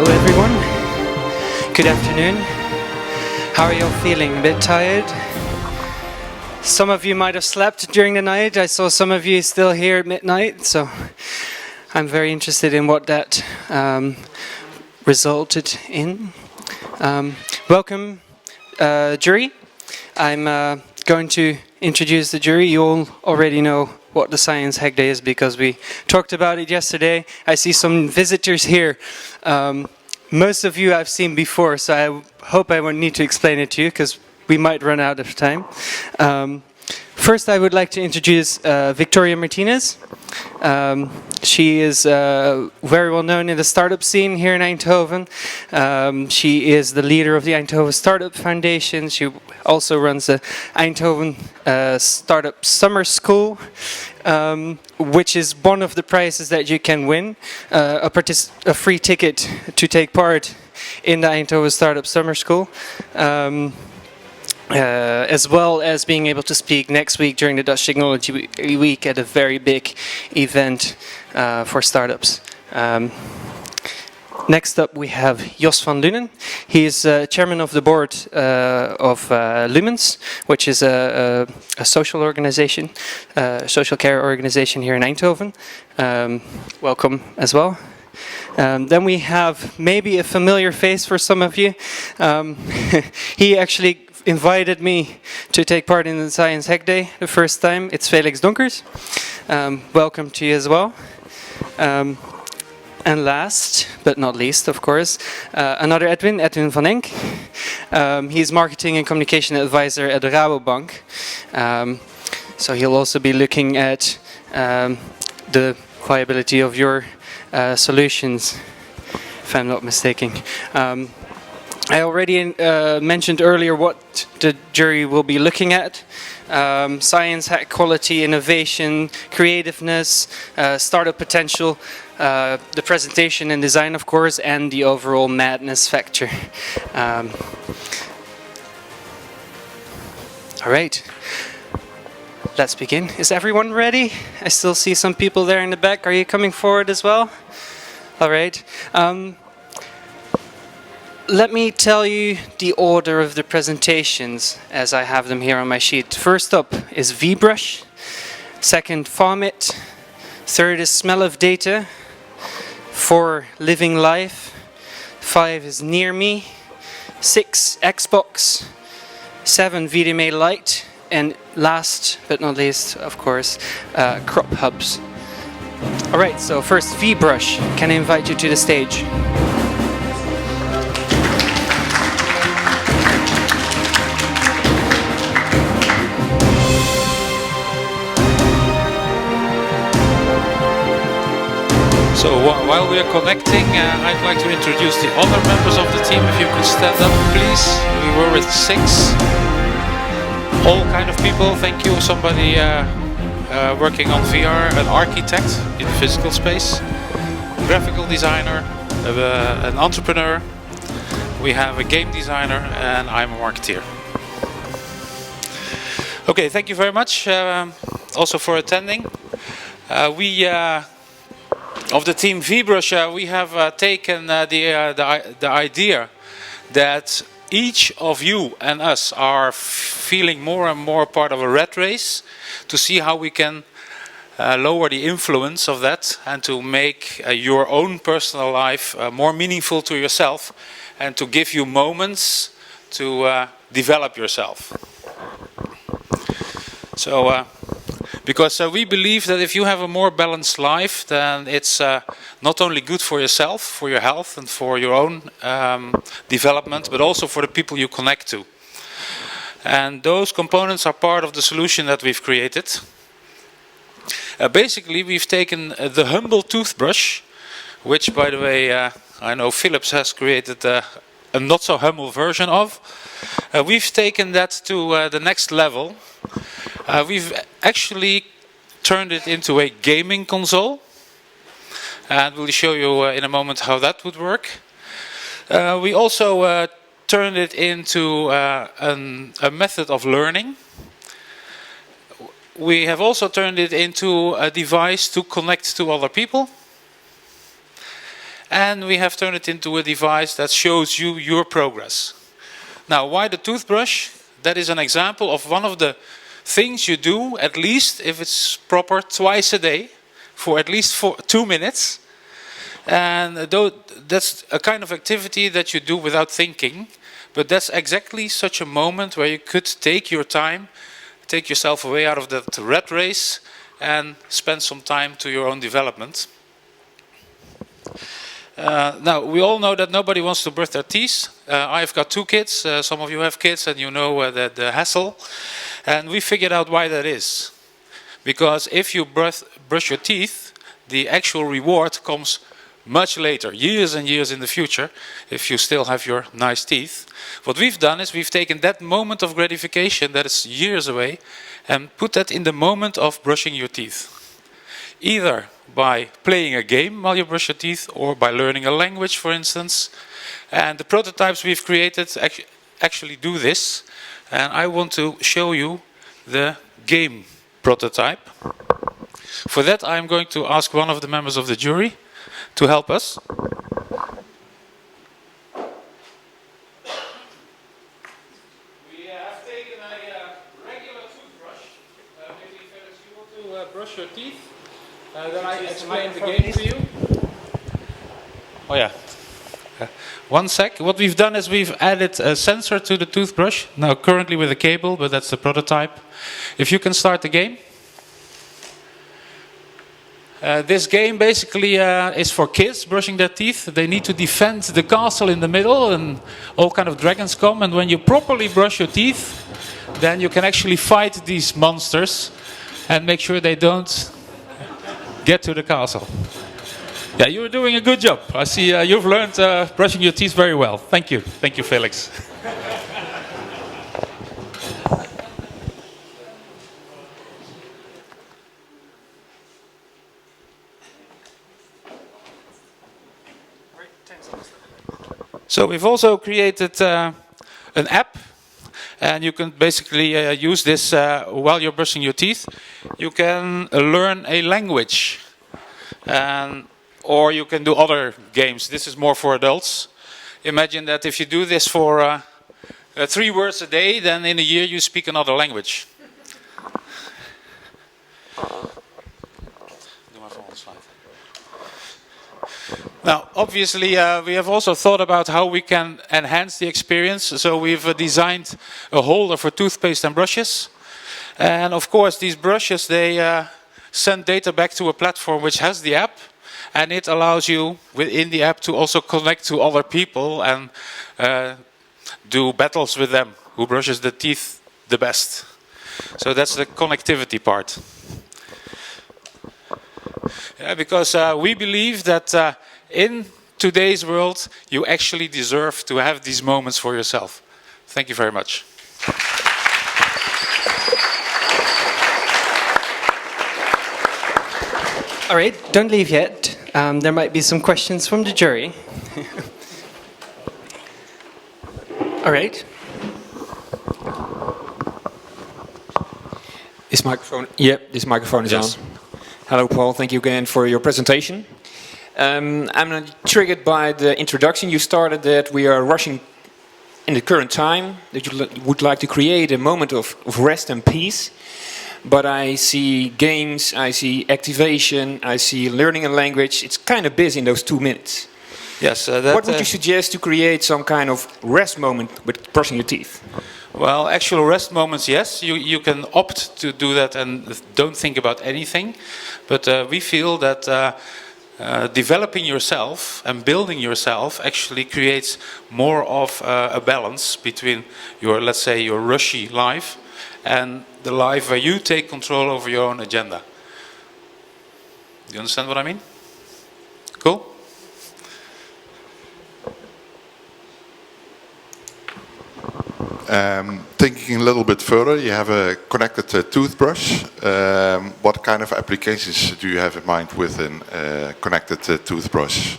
Hello everyone, good afternoon. How are you all feeling? A bit tired? Some of you might have slept during the night. I saw some of you still here at midnight, so I'm very interested in what that resulted in. Welcome, jury. I'm going to introduce the jury. You all already know what the Science Hack Day is because we talked about it yesterday. I see some visitors here. Most of you I've seen before, so I hope I won't need to explain it to you because we might run out of time. First, I would like to introduce Victoria Martinez. She is very well known in the startup scene here in Eindhoven. She is the leader of the Eindhoven Startup Foundation. She also runs the Eindhoven Startup Summer School, which is one of the prizes that you can win, a free ticket to take part in the Eindhoven Startup Summer School. As well as being able to speak next week during the Dutch Technology Week at a very big event for startups. Next up we have Jos van Lunen. He is chairman of the board of Lumens, which is a social organization, social care organization here in Eindhoven. Welcome as well. Then we have maybe a familiar face for some of you. He actually invited me to take part in the Science Hack Day the first time. It's Felix Donkers. Welcome to you as well. And last but not least, of course, another Edwin van Enk. He's marketing and communication advisor at Rabobank. So he'll also be looking at the viability of your solutions, if I'm not mistaken. I already mentioned earlier what the jury will be looking at. Science, hack, quality, innovation, creativeness, startup potential, the presentation and design, of course, and the overall madness factor. All right, let's begin. Is everyone ready? I still see some people there in the back. Are you coming forward as well? All right. Let me tell you the order of the presentations as I have them here on my sheet. First up is VBrush. Second, Farmit. Third is Smell of Data. 4, Living Life. 5 is Near Me. 6, Xbox. 7, VDMA Lite. And last but not least, of course, Crop Hubs. Alright, so first VBrush. Can I invite you to the stage? So while we are connecting, I'd like to introduce the other members of the team. If you could stand up, please. We were with 6. All kind of people. Thank you. Somebody working on VR, an architect in physical space, graphical designer, an entrepreneur. We have a game designer, and I'm a marketeer. Okay, thank you very much. Also for attending. Of the team VBrush, we have taken the idea that each of you and us are feeling more and more part of a rat race to see how we can lower the influence of that and to make your own personal life more meaningful to yourself and to give you moments to develop yourself. So, because we believe that if you have a more balanced life, then it's not only good for yourself, for your health and for your own development, but also for the people you connect to. And those components are part of the solution that we've created. Basically, we've taken the humble toothbrush, which, by the way, I know Philips has created a not so humble version of. We've taken that to the next level. We've actually turned it into a gaming console, and we'll show you in a moment how that would work. We also turned it into a method of learning. We have also turned it into a device to connect to other people. and we have turned it into a device that shows you your progress. Now, why the toothbrush? That is an example of one of the things you do, at least if it's proper, twice a day, for at least 2 minutes. And that's a kind of activity that you do without thinking, but that's exactly such a moment where you could take your time, take yourself away out of that rat race, and spend some time to your own development. Now, we all know that nobody wants to brush their teeth. I've got 2 kids. Some of you have kids and you know the hassle. And we figured out why that is. Because if you brush your teeth, the actual reward comes much later, years and years in the future, if you still have your nice teeth. What we've done is we've taken that moment of gratification that is years away and put that in the moment of brushing your teeth. Either by playing a game while you brush your teeth or by learning a language, for instance. And the prototypes we've created actually do this. And I want to show you the game prototype. For that, I'm going to ask one of the members of the jury to help us. We have taken a regular toothbrush. Maybe Felix, you want to brush your teeth? Then I explain the game to you. Oh yeah. One sec. What we've done is we've added a sensor to the toothbrush. Now currently with a cable, but that's the prototype. If you can start the game. This game basically is for kids brushing their teeth. They need to defend the castle in the middle and all kind of dragons come. And when you properly brush your teeth, then you can actually fight these monsters and make sure they don't get to the castle. Yeah, you're doing a good job. I see you've learned brushing your teeth very well. Thank you. Thank you, Felix. So we've also created an app, and you can basically use this while you're brushing your teeth. You can learn a language, or you can do other games. This is more for adults. Imagine that if you do this for 3 words a day, then in a year you speak another language. Now, obviously, we have also thought about how we can enhance the experience. So we've designed a holder for toothpaste and brushes. And of course, these brushes, they send data back to a platform which has the app. And it allows you, within the app, to also connect to other people and do battles with them. Who brushes the teeth the best? So that's the connectivity part. Yeah, because we believe that in today's world, you actually deserve to have these moments for yourself. Thank you very much. All right, don't leave yet. There might be some questions from the jury. All right. This microphone, yeah, this microphone is Yes. on. Hello, Paul. Thank you again for your presentation. I'm triggered by the introduction. You started that we are rushing in the current time, that you would like to create a moment of rest and peace. But I see games, I see activation, I see learning a language. It's kind of busy in those 2 minutes. Yes. What would you suggest to create some kind of rest moment with brushing your teeth? Well, actual rest moments, yes. You can opt to do that and don't think about anything. But we feel that developing yourself and building yourself actually creates more of a balance between your, let's say, your rushy life and the life where you take control over your own agenda. Do you understand what I mean? Cool? Thinking a little bit further, you have a connected toothbrush. What kind of applications do you have in mind with a connected toothbrush?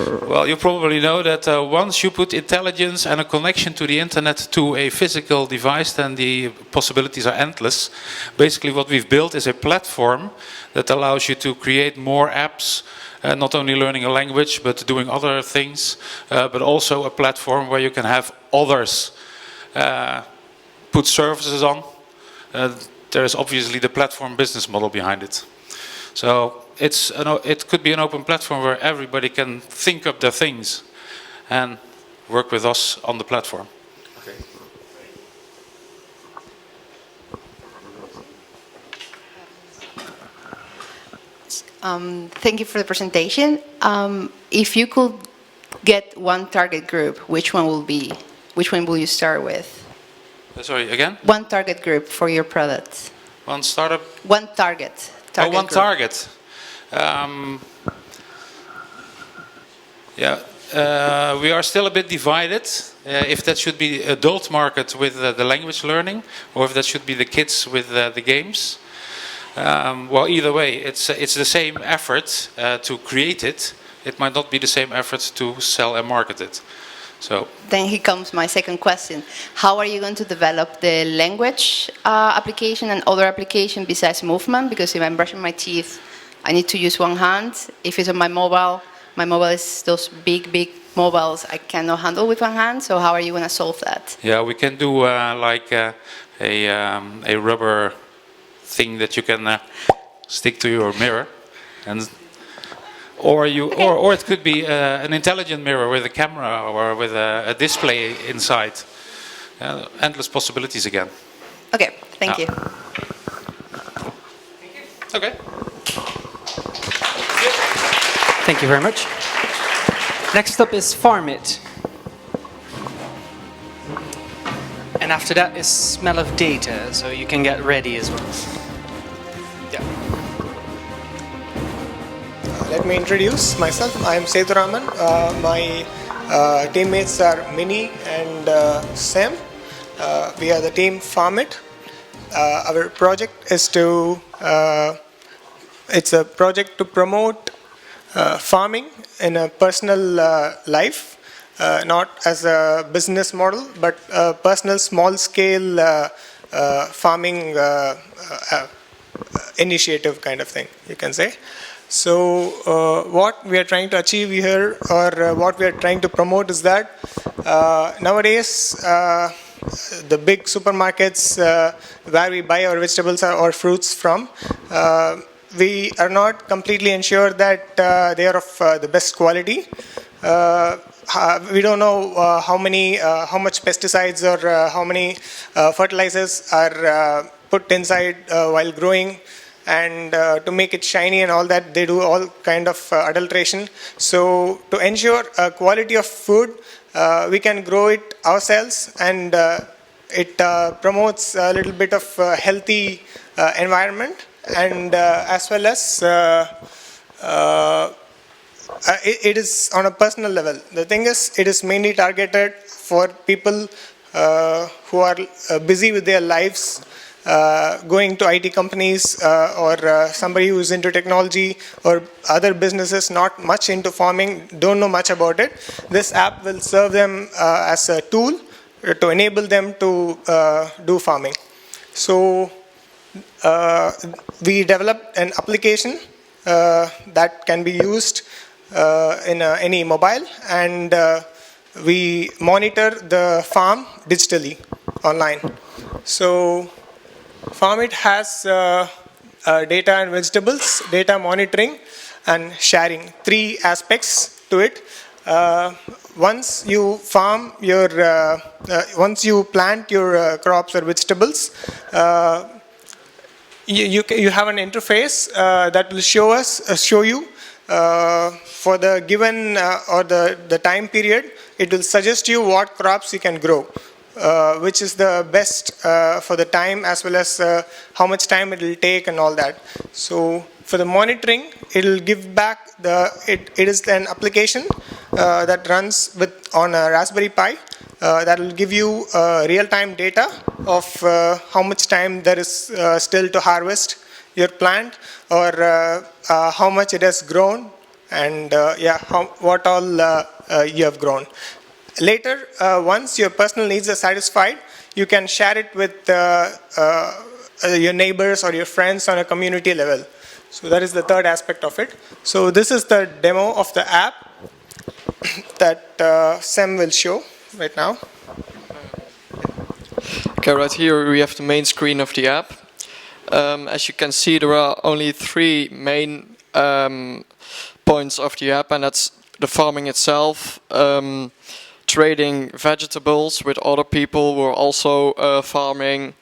Well, you probably know that once you put intelligence and a connection to the internet to a physical device, then the possibilities are endless. Basically, what we've built is a platform that allows you to create more apps, not only learning a language, but doing other things, but also a platform where you can have others put services on. There is obviously the platform business model behind it. So it could be an open platform where everybody can think up their things and work with us on the platform. Okay. Thank you for the presentation. If you could get one target group, which one will you start with? Sorry, again? One target group for your products. One startup? One target. One group. target. We are still a bit divided. If that should be adult market with the language learning, or if that should be the kids with the games. Well, either way, it's the same effort to create it. It might not be the same effort to sell and market it. So then here comes my second question. How are you going to develop the language application and other application besides movement? Because if I'm brushing my teeth, I need to use one hand. If it's on my mobile is those big mobiles I cannot handle with one hand. So how are you going to solve that? yeah, we can do like a rubber thing that you can stick to your mirror, and or it could be an intelligent mirror with a camera or with a display inside. Endless possibilities again. Okay, thank you. Okay. Thank you very much. Next up is Farm It. And after that is Smell of Data, so you can get ready as well. Yeah. Let me introduce myself. I am Sethuraman. My teammates are Minnie and Sam. We are the team Farm It. Our project is it's a project to promote farming in a personal life, not as a business model, but a personal small-scale farming initiative kind of thing, you can say. So what we are trying to achieve here, or what we are trying to promote, is that nowadays the big supermarkets where we buy our vegetables or fruits from, we are not completely ensured that they are of the best quality. We don't know how much pesticides or how many fertilizers are put inside while growing, and to make it shiny and all that, they do all kind of adulteration. So to ensure quality of food, we can grow it ourselves, and it promotes a little bit of healthy environment, and as well as it is on a personal level. The thing is, it is mainly targeted for people who are busy with their lives, going to IT companies, or somebody who is into technology, or other businesses not much into farming, don't know much about it. This app will serve them as a tool to enable them to do farming. So we developed an application that can be used in any mobile, and we monitor the farm digitally online. So Farm It has data and vegetables, data monitoring and sharing, three aspects to it. Once you farm your, once you plant your crops or vegetables, you have an interface that will show you for the given or the time period. It will suggest you what crops you can grow, which is the best for the time, as well as how much time it will take and all that. So for the monitoring, it will give back it is an application that runs on a Raspberry Pi that will give you real-time data of how much time there is still to harvest your plant, or how much it has grown, and what all you have grown. Later, once your personal needs are satisfied, you can share it with your neighbors or your friends on a community level. So that is the third aspect of it. So this is the demo of the app that Sam will show right now. Okay, right here we have the main screen of the app. As you can see, there are only three main points of the app, and that's the farming itself, trading vegetables with other people who are also farming,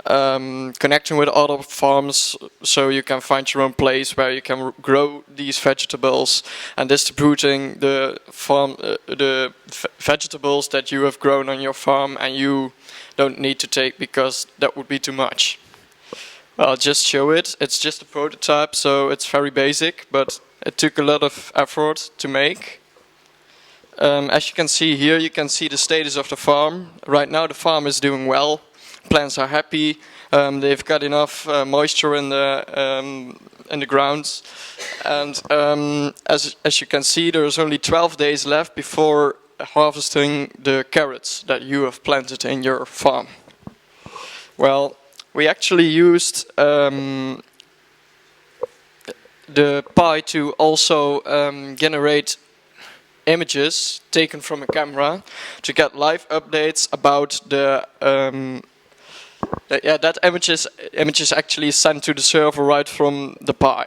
connecting with other farms so you can find your own place where you can grow these vegetables, and distributing the vegetables that you have grown on your farm and you don't need to take because that would be too much. I'll just show it. It's just a prototype, so it's very basic, but it took a lot of effort to make. As you can see here, you can see the status of the farm. Right now the farm is doing well. Plants are happy. They've got enough moisture in the grounds. And as you can see, there's only 12 days left before harvesting the carrots that you have planted in your farm. Well, we actually used the Pi to also generate images taken from a camera to get live updates about that images actually sent to the server right from the Pi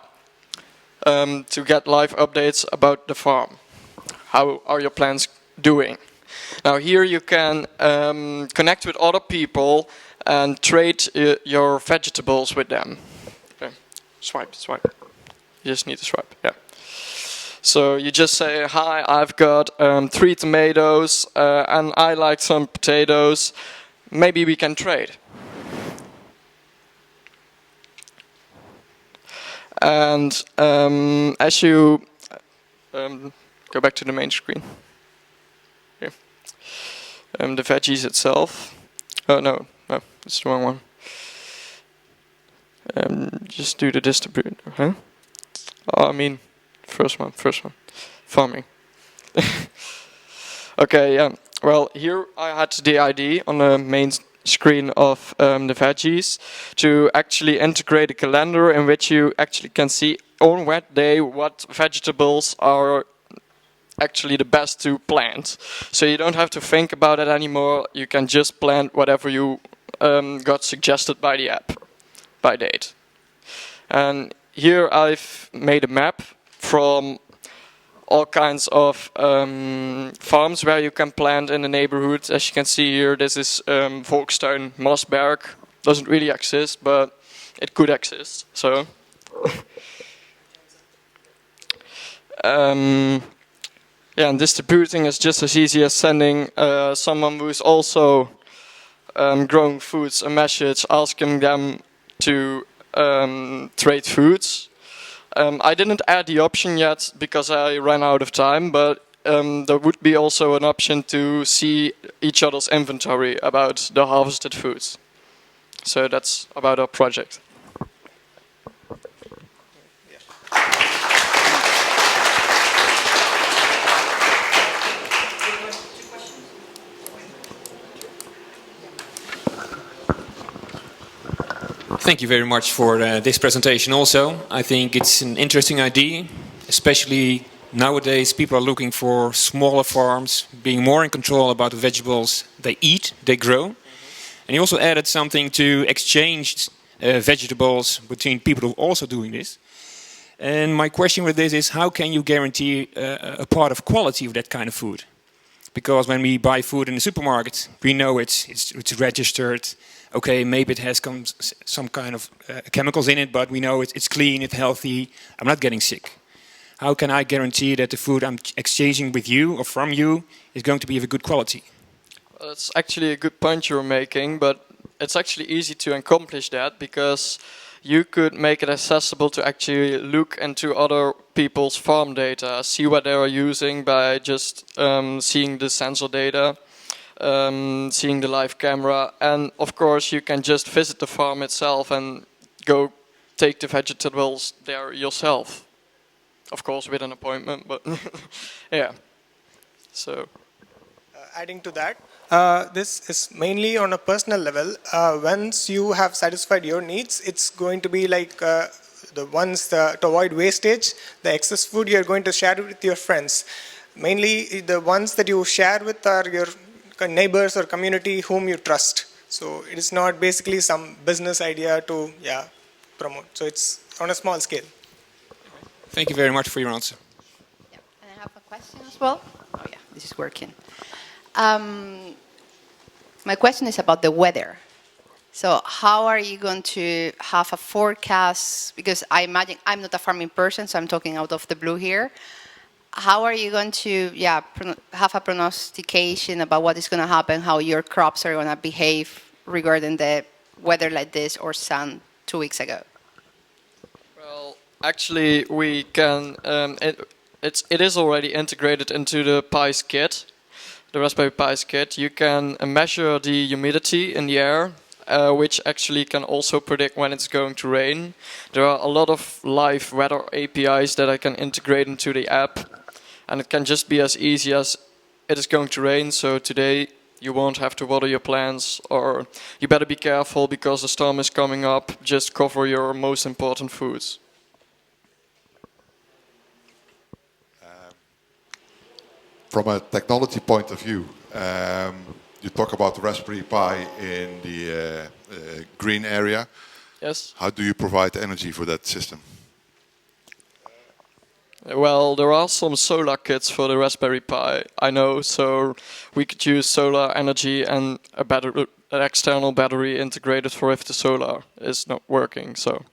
to get live updates about the farm. How are your plants doing? Now here you can connect with other people and trade your vegetables with them. Okay. Swipe. You just need to swipe, yeah. So you just say, hi, I've got 3 tomatoes and I like some potatoes. Maybe we can trade. And as you go back to the main screen, here. The veggies itself. Oh no, it's the wrong one. Just do the distribute. Huh? Oh, I mean, first one. Farming. Okay, yeah. Well, here I had the ID on the main screen of the veggies to actually integrate a calendar in which you actually can see on what day what vegetables are actually the best to plant. So you don't have to think about it anymore. You can just plant whatever you got suggested by the app by date. And here I've made a map from all kinds of farms where you can plant in the neighborhood. As you can see here, this is Volkstuin Mosberg. Doesn't really exist, but it could exist. So, yeah, and distributing is just as easy as sending someone who's also growing foods a message asking them to trade foods. I didn't add the option yet because I ran out of time, but there would be also an option to see each other's inventory about the harvested foods. So that's about our project. Thank you very much for this presentation also. I think it's an interesting idea, especially nowadays people are looking for smaller farms, being more in control about the vegetables they eat, they grow. And you also added something to exchange vegetables between people who are also doing this. And my question with this is, how can you guarantee a part of quality of that kind of food? Because when we buy food in the supermarket, we know it's registered. Okay, maybe it has some kind of chemicals in it, but we know it's clean, it's healthy. I'm not getting sick. How can I guarantee that the food I'm exchanging with you or from you is going to be of a good quality? Well, that's actually a good point you're making, but it's actually easy to accomplish that because you could make it accessible to actually look into other people's farm data, see what they are using by just seeing the sensor data. Seeing the live camera, and of course you can just visit the farm itself and go take the vegetables there yourself. of course with an appointment, but yeah. So Adding to that, this is mainly on a personal level. Once you have satisfied your needs, it's going to be like the ones to avoid wastage, the excess food you're going to share with your friends. Mainly the ones that you share with are your neighbors or community whom you trust. So it is not basically some business idea to promote. So it's on a small scale. Thank you very much for your answer. Yeah. And I have a question as well. Oh yeah, this is working. My question is about the weather. So how are you going to have a forecast? Because I imagine I'm not a farming person, so I'm talking out of the blue here. How are you going to have a prognostication about what is going to happen, how your crops are going to behave regarding the weather like this or sun 2 weeks ago? well, actually, we can. It is already integrated into the Pi's kit, the Raspberry Pi's kit. You can measure the humidity in the air, which actually can also predict when it's going to rain. There are a lot of live weather APIs that I can integrate into the app, and it can just be as easy as it is going to rain, so today you won't have to water your plants, or you better be careful because the storm is coming up. Just cover your most important foods. From a technology point of view, you talk about the Raspberry Pi in the green area. Yes? How do you provide energy for that system? Well, there are some solar kits for the Raspberry Pi, I know, so we could use solar energy and an external battery integrated for if the solar is not working, so.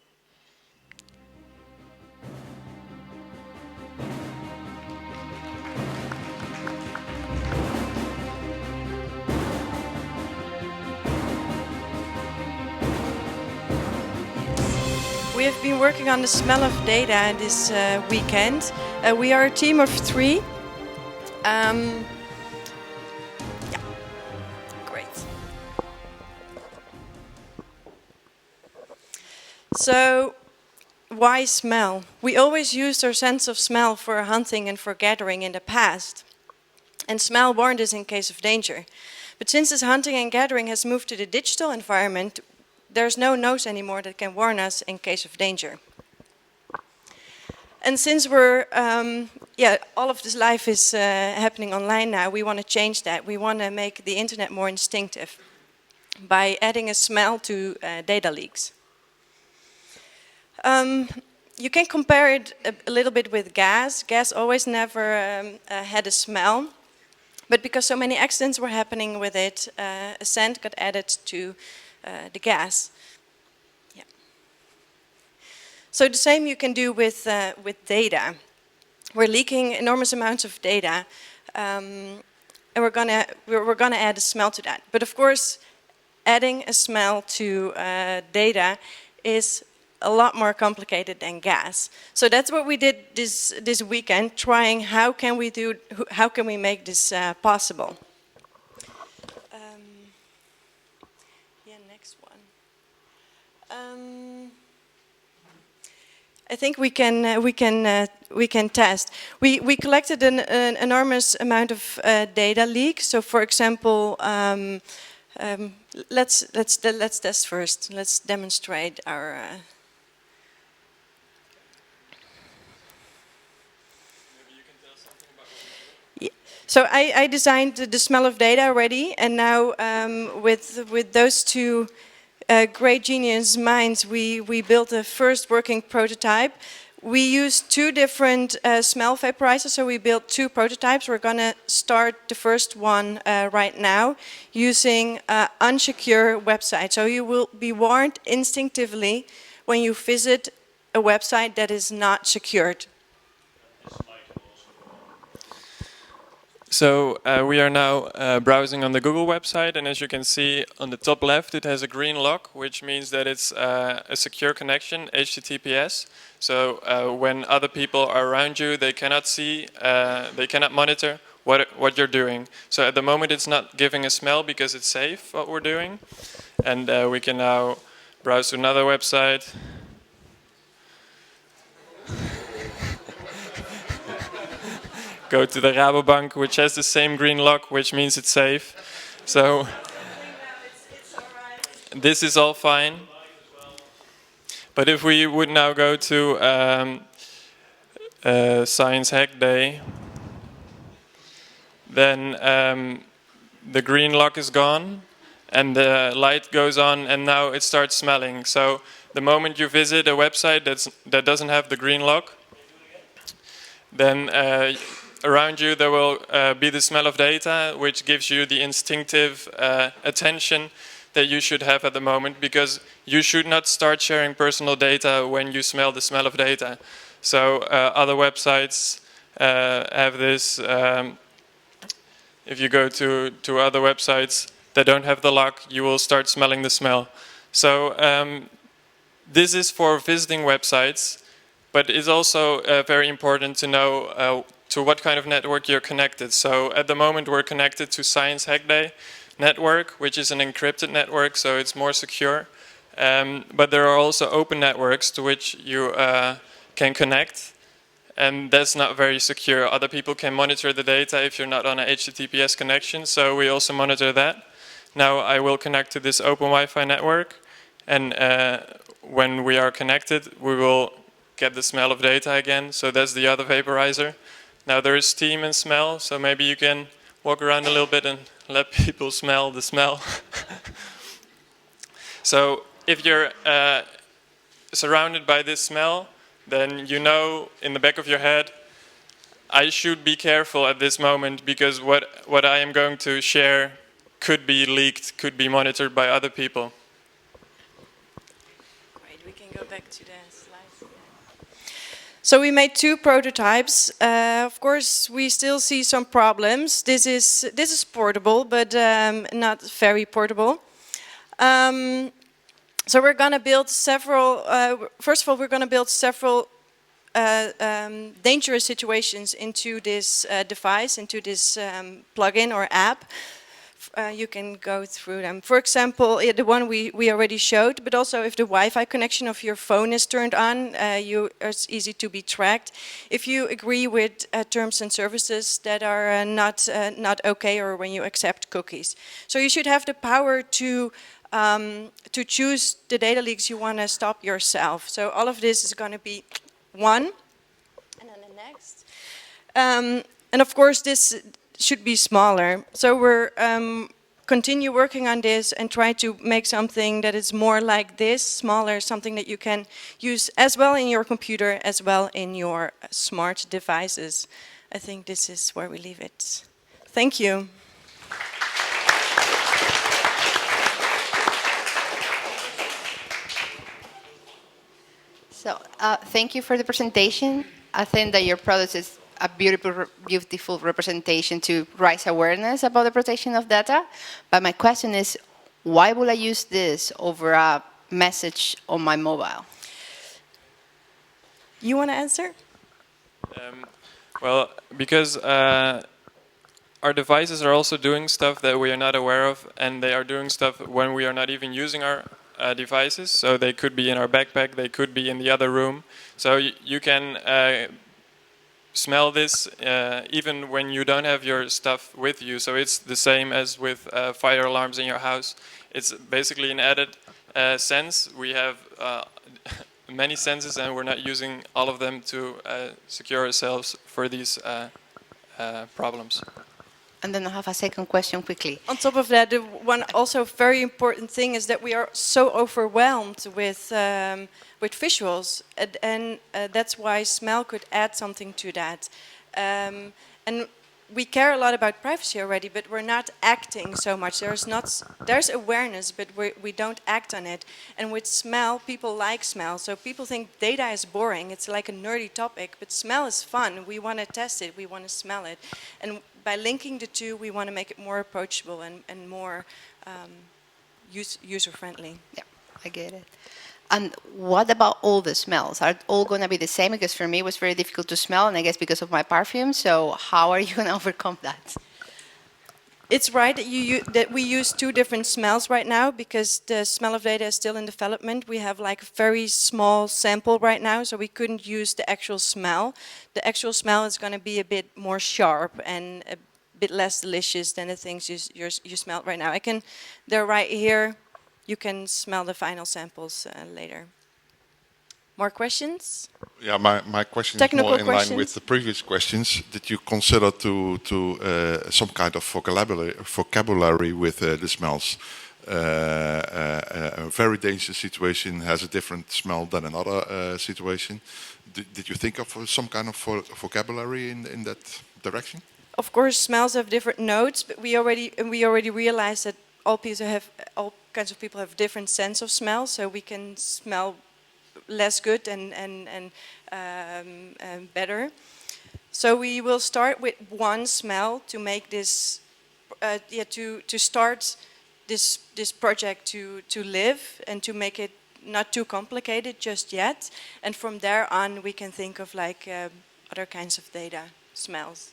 We have been working on the smell of data this weekend. We are a team of 3. Yeah, great. So, why smell? We always used our sense of smell for hunting and for gathering in the past. And smell warned us in case of danger. But since this hunting and gathering has moved to the digital environment, there's no nose anymore that can warn us in case of danger. And since all of this life is happening online now, we want to change that. We want to make the internet more instinctive by adding a smell to data leaks. You can compare it a little bit with gas. Gas always never had a smell, but because so many accidents were happening with it, a scent got added to the gas. Yeah. So the same you can do with data. We're leaking enormous amounts of data, and we're gonna add a smell to that. But of course, adding a smell to data is a lot more complicated than gas. So that's what we did this weekend, trying how can we make this possible. Next one. I think we can test. We collected an enormous amount of data leaks. So, for example, let's test first. Let's demonstrate our. So I designed the smell of data already, and now with those two great genius minds, we built a first working prototype. We used 2 different smell vaporizers, so we built 2 prototypes. We're going to start the first one right now using unsecure websites. So you will be warned instinctively when you visit a website that is not secured. So we are now browsing on the Google website, and as you can see on the top left, it has a green lock, which means that it's a secure connection, HTTPS. So when other people are around you, they cannot see, they cannot monitor what you're doing. So at the moment, it's not giving a smell because it's safe what we're doing, and we can now browse to another website. go to the Rabobank, which has the same green lock, which means it's safe. So this is all fine. But if we would now go to Science Hack Day, then the green lock is gone and the light goes on and now it starts smelling. So the moment you visit a website that doesn't have the green lock, then around you there will be the smell of data, which gives you the instinctive attention that you should have at the moment, because you should not start sharing personal data when you smell the smell of data. So other websites have this. If you go to other websites that don't have the lock, you will start smelling the smell. So this is for visiting websites, but it's also very important to know to what kind of network you're connected. So at the moment we're connected to Science Hack Day network, which is an encrypted network, so it's more secure. But there are also open networks to which you can connect, and that's not very secure. Other people can monitor the data if you're not on a HTTPS connection, so we also monitor that. Now I will connect to this open Wi-Fi network, and when we are connected, we will get the smell of data again, so that's the other vaporizer. Now there is steam and smell, so maybe you can walk around a little bit and let people smell the smell. So if you're surrounded by this smell, then you know in the back of your head, I should be careful at this moment, because what I am going to share could be leaked, could be monitored by other people. Great, we can go back to the slides. So we made 2 prototypes. Of course, we still see some problems. This is portable, but not very portable. So we're going to build several. First of all, we're going to build several dangerous situations into this device, into this plugin or app. You can go through them. For example, the one we already showed, but also if the Wi-Fi connection of your phone is turned on, it's easy to be tracked. If you agree with terms and services that are not okay, or when you accept cookies. So you should have the power to choose the data leaks you want to stop yourself. So all of this is going to be 1, and then the next. And of course, this should be smaller. So we're continue working on this and try to make something that is more like this, smaller, something that you can use as well in your computer as well in your smart devices. I think this is where we leave it. Thank you. So thank you for the presentation. I think that your product is a beautiful representation to raise awareness about the protection of data. But my question is, why would I use this over a message on my mobile? You want to answer? Well, because our devices are also doing stuff that we are not aware of, and they are doing stuff when we are not even using our devices. So they could be in our backpack, they could be in the other room. So you can smell this even when you don't have your stuff with you. So it's the same as with fire alarms in your house. It's basically an added sense. We have many senses, and we're not using all of them to secure ourselves for these problems. And then I have a second question quickly. On top of that, the one also very important thing is that we are so overwhelmed with visuals, and that's why smell could add something to that. And we care a lot about privacy already, but we're not acting so much. There's awareness, but we don't act on it. And with smell, people like smell. So people think data is boring. It's like a nerdy topic, but smell is fun. We want to test it. We want to smell it. And by linking the two, we want to make it more approachable and more user-friendly. Yeah, I get it. And what about all the smells? Are all going to be the same? Because for me, it was very difficult to smell, and I guess because of my perfume. So how are you going to overcome that? It's right that that we use two different smells right now because the smell of data is still in development. We have like a very small sample right now, so we couldn't use the actual smell. The actual smell is going to be a bit more sharp and a bit less delicious than the things you smelled right now. They're right here. You can smell the final samples later. More questions? Yeah, my question is Technical more in line questions? with the previous questions. Did you consider to some kind of vocabulary with the smells? A very dangerous situation has a different smell than another situation. Did you think of some kind of vocabulary in that direction? Of course, smells have different notes, but we already realized that all kinds of people have different sense of smell, so we can smell less good and better. So we will start with one smell to make this, to start this project to live and to make it not too complicated just yet. And from there on, we can think of like other kinds of data smells.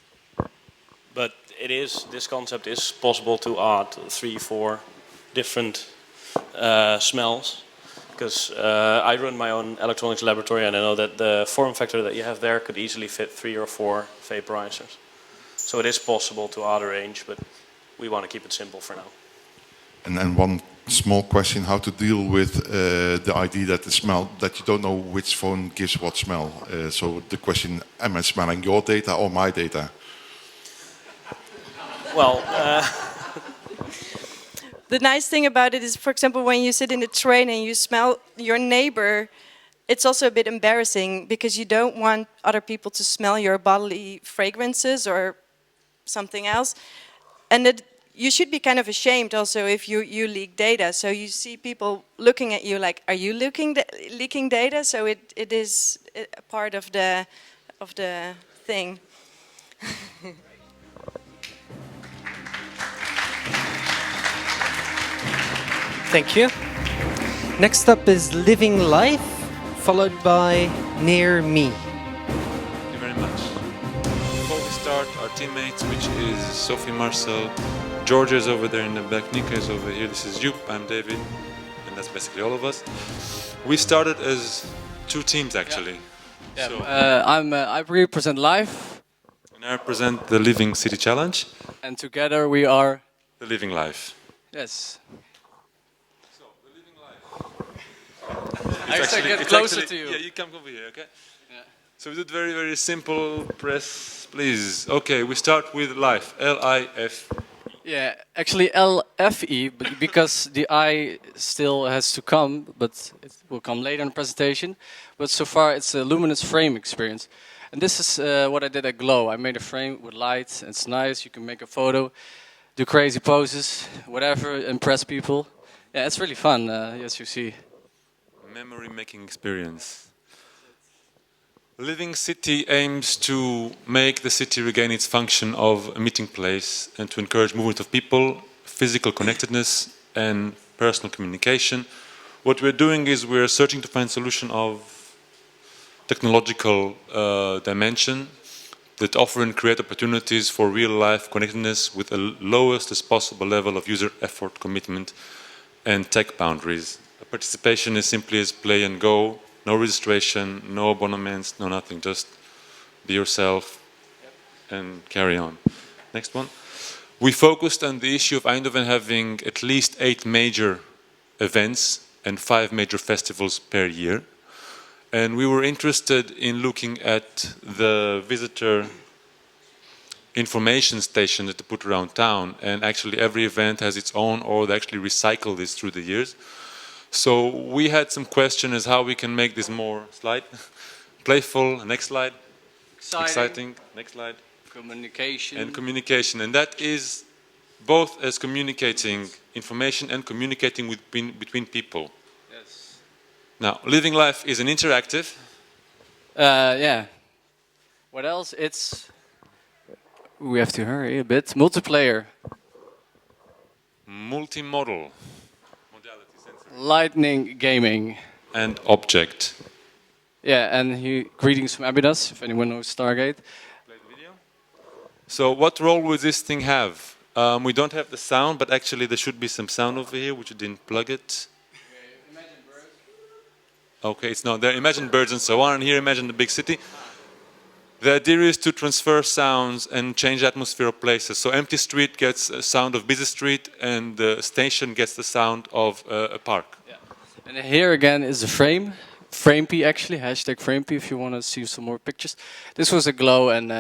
But this concept is possible to add 3-4 different smells. Because I run my own electronics laboratory and I know that the form factor that you have there could easily fit 3 or 4 vaporizers. So it is possible to add a range, but we want to keep it simple for now. And then one small question: how to deal with the idea that the smell, that you don't know which phone gives what smell. So the question: am I smelling your data or my data? Well. The nice thing about it is, for example, when you sit in the train and you smell your neighbor, it's also a bit embarrassing because you don't want other people to smell your bodily fragrances or something else. And that you should be kind of ashamed also if you leak data. So you see people looking at you like, are you leaking data? So it is a part of the thing. Thank you. Next up is Living Life, followed by Near Me. Thank you very much. Before we start, our teammates, which is Sophie, Marcel, Georgia is over there in the back, Nika is over here, this is Joep, I'm David, and that's basically all of us. We started as 2 teams actually. Yeah. So, I represent Life. and I represent the Living City Challenge. And together we are... The Living Life. Yes. It's I get closer to you. Yeah, you come over here, okay? Yeah. So we do it very, very simple. Press, please. Okay, we start with Life. L-I-F. Yeah, actually LFE, but because the I still has to come, but it will come later in the presentation. But so far it's a luminous frame experience. And this is what I did at Glow. I made a frame with light, it's nice, you can make a photo, do crazy poses, whatever, impress people. Yeah, it's really fun, as you see. Memory making experience. Living City aims to make the city regain its function of a meeting place and to encourage movement of people, physical connectedness and personal communication. What we're doing is we're searching to find solution of technological dimension that offer and create opportunities for real life connectedness with the lowest as possible level of user effort, commitment and tech boundaries. Participation is simply as play and go, no registration, no abonnements, no nothing, just be yourself and carry on. Next one. We focused on the issue of Eindhoven having at least 8 major events and 5 major festivals per year. And we were interested in looking at the visitor information station that they put around town, and actually every event has its own, or they actually recycle this through the years. So we had some questions as how we can make this more playful. Next slide. Exciting. Next slide. Communication. And communication. And that is both as communicating information and communicating between people. Yes. Now, Living Life is an interactive. Yeah. What else? It's... We have to hurry a bit. Multiplayer. Multimodal. Lightning gaming. And object. Yeah, and greetings from Abydos, if anyone knows Stargate. So what role will this thing have? We don't have the sound, but actually there should be some sound over here, which you didn't plug it. Okay, it's not there. Imagine birds and so on. And here, imagine the big city. The idea is to transfer sounds and change the atmosphere of places. So empty street gets a sound of busy street, and the station gets the sound of a park. Yeah. And here again is the frame. FrameP actually, hashtag FrameP if you want to see some more pictures. This was a glow, and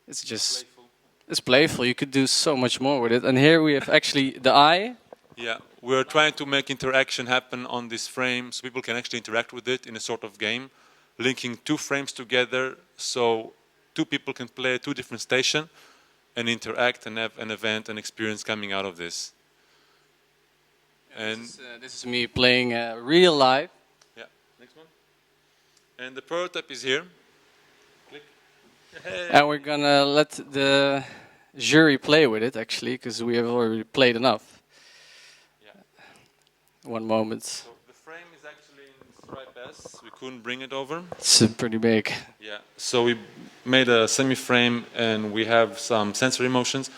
it's just playful. It's playful. You could do so much more with it. And here we have actually the eye. Yeah, we're trying to make interaction happen on this frame so people can actually interact with it in a sort of game, linking two frames together so two people can play at two different stations and interact and have an event and experience coming out of this. And this is me playing real life. Yeah, next one. And the prototype is here. Click. Hey. And we're gonna let the jury play with it actually, because we have already played enough. One moment. So the frame is actually in Stripe S. We couldn't bring it over. It's pretty big. Yeah. So we made a semi-frame and we have some sensory motions.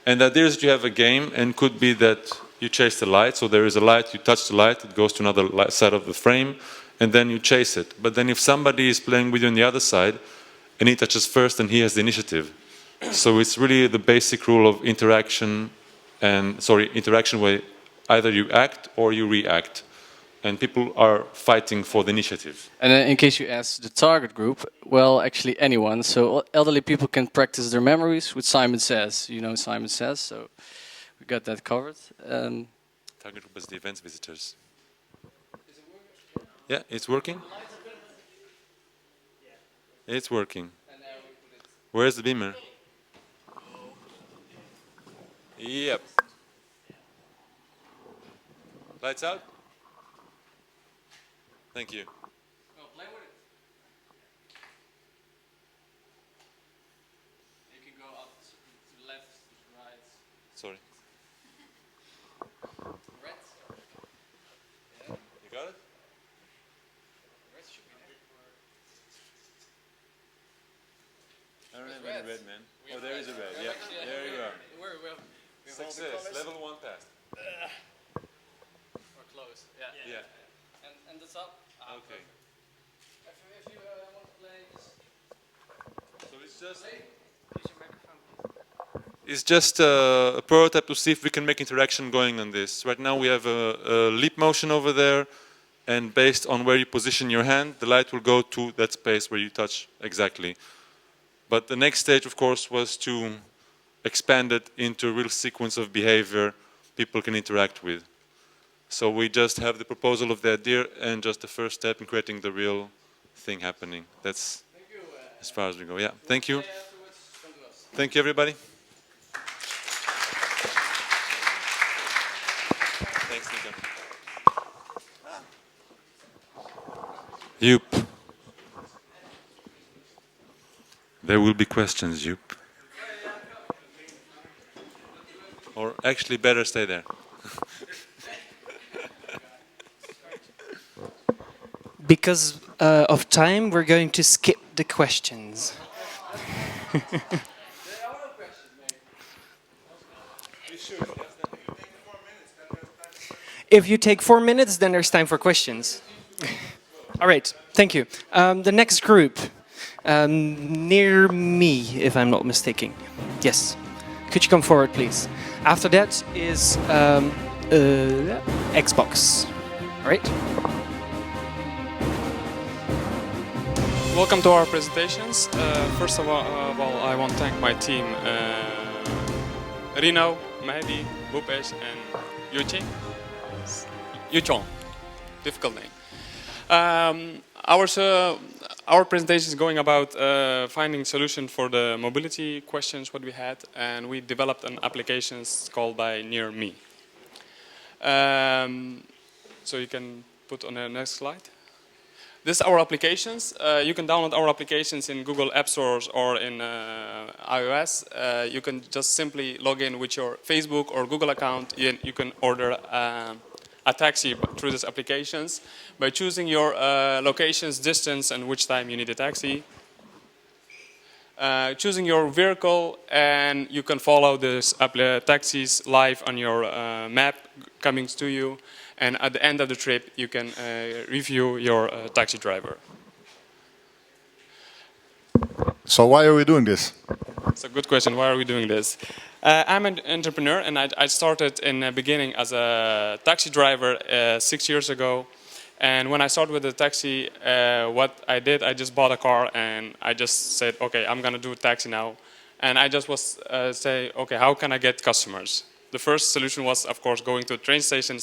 And the idea is that you have a game, and could be that you chase the light. So there is a light, you touch the light, it goes to another side of the frame, and then you chase it. But then if somebody is playing with you on the other side, and he touches first, then he has the initiative. So it's really the basic rule of interaction, interaction where either you act or you react, and people are fighting for the initiative. And in case you ask the target group, well, actually anyone. So elderly people can practice their memories with Simon Says. You know Simon Says, so we got that covered. Target group is the events visitors. Yeah, it's working. It's working. Where's the beamer? Yep. Lights out? Thank you. Play with it. You can go up to left, right. Sorry. Red. Yeah. You got it? Red should be there. I don't have any red, man. Oh, there is a red. Yeah. There you go. Success. Level 1 passed. Close. Yeah. And the top. Okay. If you want to play this. So it's just. It's just a prototype to see if we can make interaction going on this. Right now we have a leap motion over there, and based on where you position your hand, the light will go to that space where you touch exactly. But the next stage, of course, was to expand it into a real sequence of behavior people can interact with. So we just have the proposal of the idea and just the first step in creating the real thing happening. That's as far as we go. Yeah, thank you. Thank you, everybody. Thanks, Nico. Joep. There will be questions, Joep. Or actually, better stay there. Because of time, we're going to skip the questions. If you take 4 minutes, then there's time for questions. All right, thank you. The next group, near me, if I'm not mistaken. Yes. Could you come forward, please? After that is Xbox. All right. Welcome to our presentations. First of all, I want to thank my team, Rino, Mehdi, Bhupesh, and Yuchong. Difficult name. Our presentation is going about finding solution for the mobility questions what we had, and we developed an application called by Near Me. So you can put on the next slide. This is our applications. You can download our applications in Google App Stores or in iOS. You can just simply log in with your Facebook or Google account. You can order a taxi through these applications by choosing your locations, distance, and which time you need a taxi. choosing your vehicle, and you can follow this taxis live on your map coming to you. And at the end of the trip, you can review your taxi driver. So why are we doing this? It's a good question. Why are we doing this? I'm an entrepreneur, and I started in the beginning as a taxi driver 6 years ago. And when I started with the taxi, what I did, I just bought a car, and I just said, okay, I'm going to do a taxi now. And I just was say, okay, how can I get customers? The first solution was, of course, going to a train station,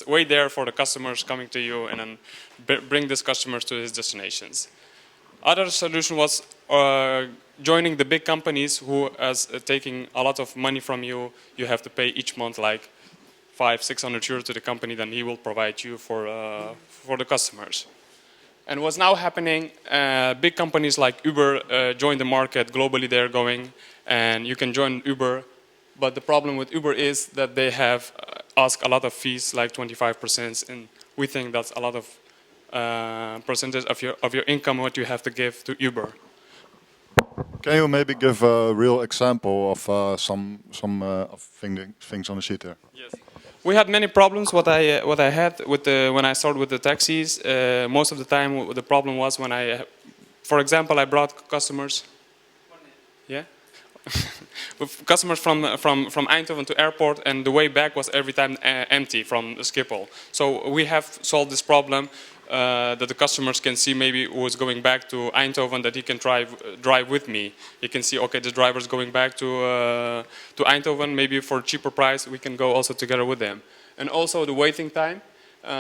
wait there for the customers coming to you, and then bring these customers to his destinations. Other solution was joining the big companies who is taking a lot of money from you. You have to pay each month like 500-600 euros to the company, then he will provide you for the customers. And what's now happening, big companies like Uber join the market globally. They're going, and you can join Uber. But the problem with Uber is that they have asked a lot of fees, like 25%, and we think that's a lot of percentage of your income what you have to give to Uber. Can you maybe give a real example of some things on the sheet there? Yes. We had many problems. What I had with when I started with the taxis, most of the time the problem was when for example, I brought customers. Yeah. With customers from Eindhoven to airport, and the way back was every time empty from Schiphol. So we have solved this problem that the customers can see maybe who is going back to Eindhoven, that he can drive with me. He can see, okay, the driver is going back to Eindhoven, maybe for a cheaper price. We can go also together with them. And also the waiting time.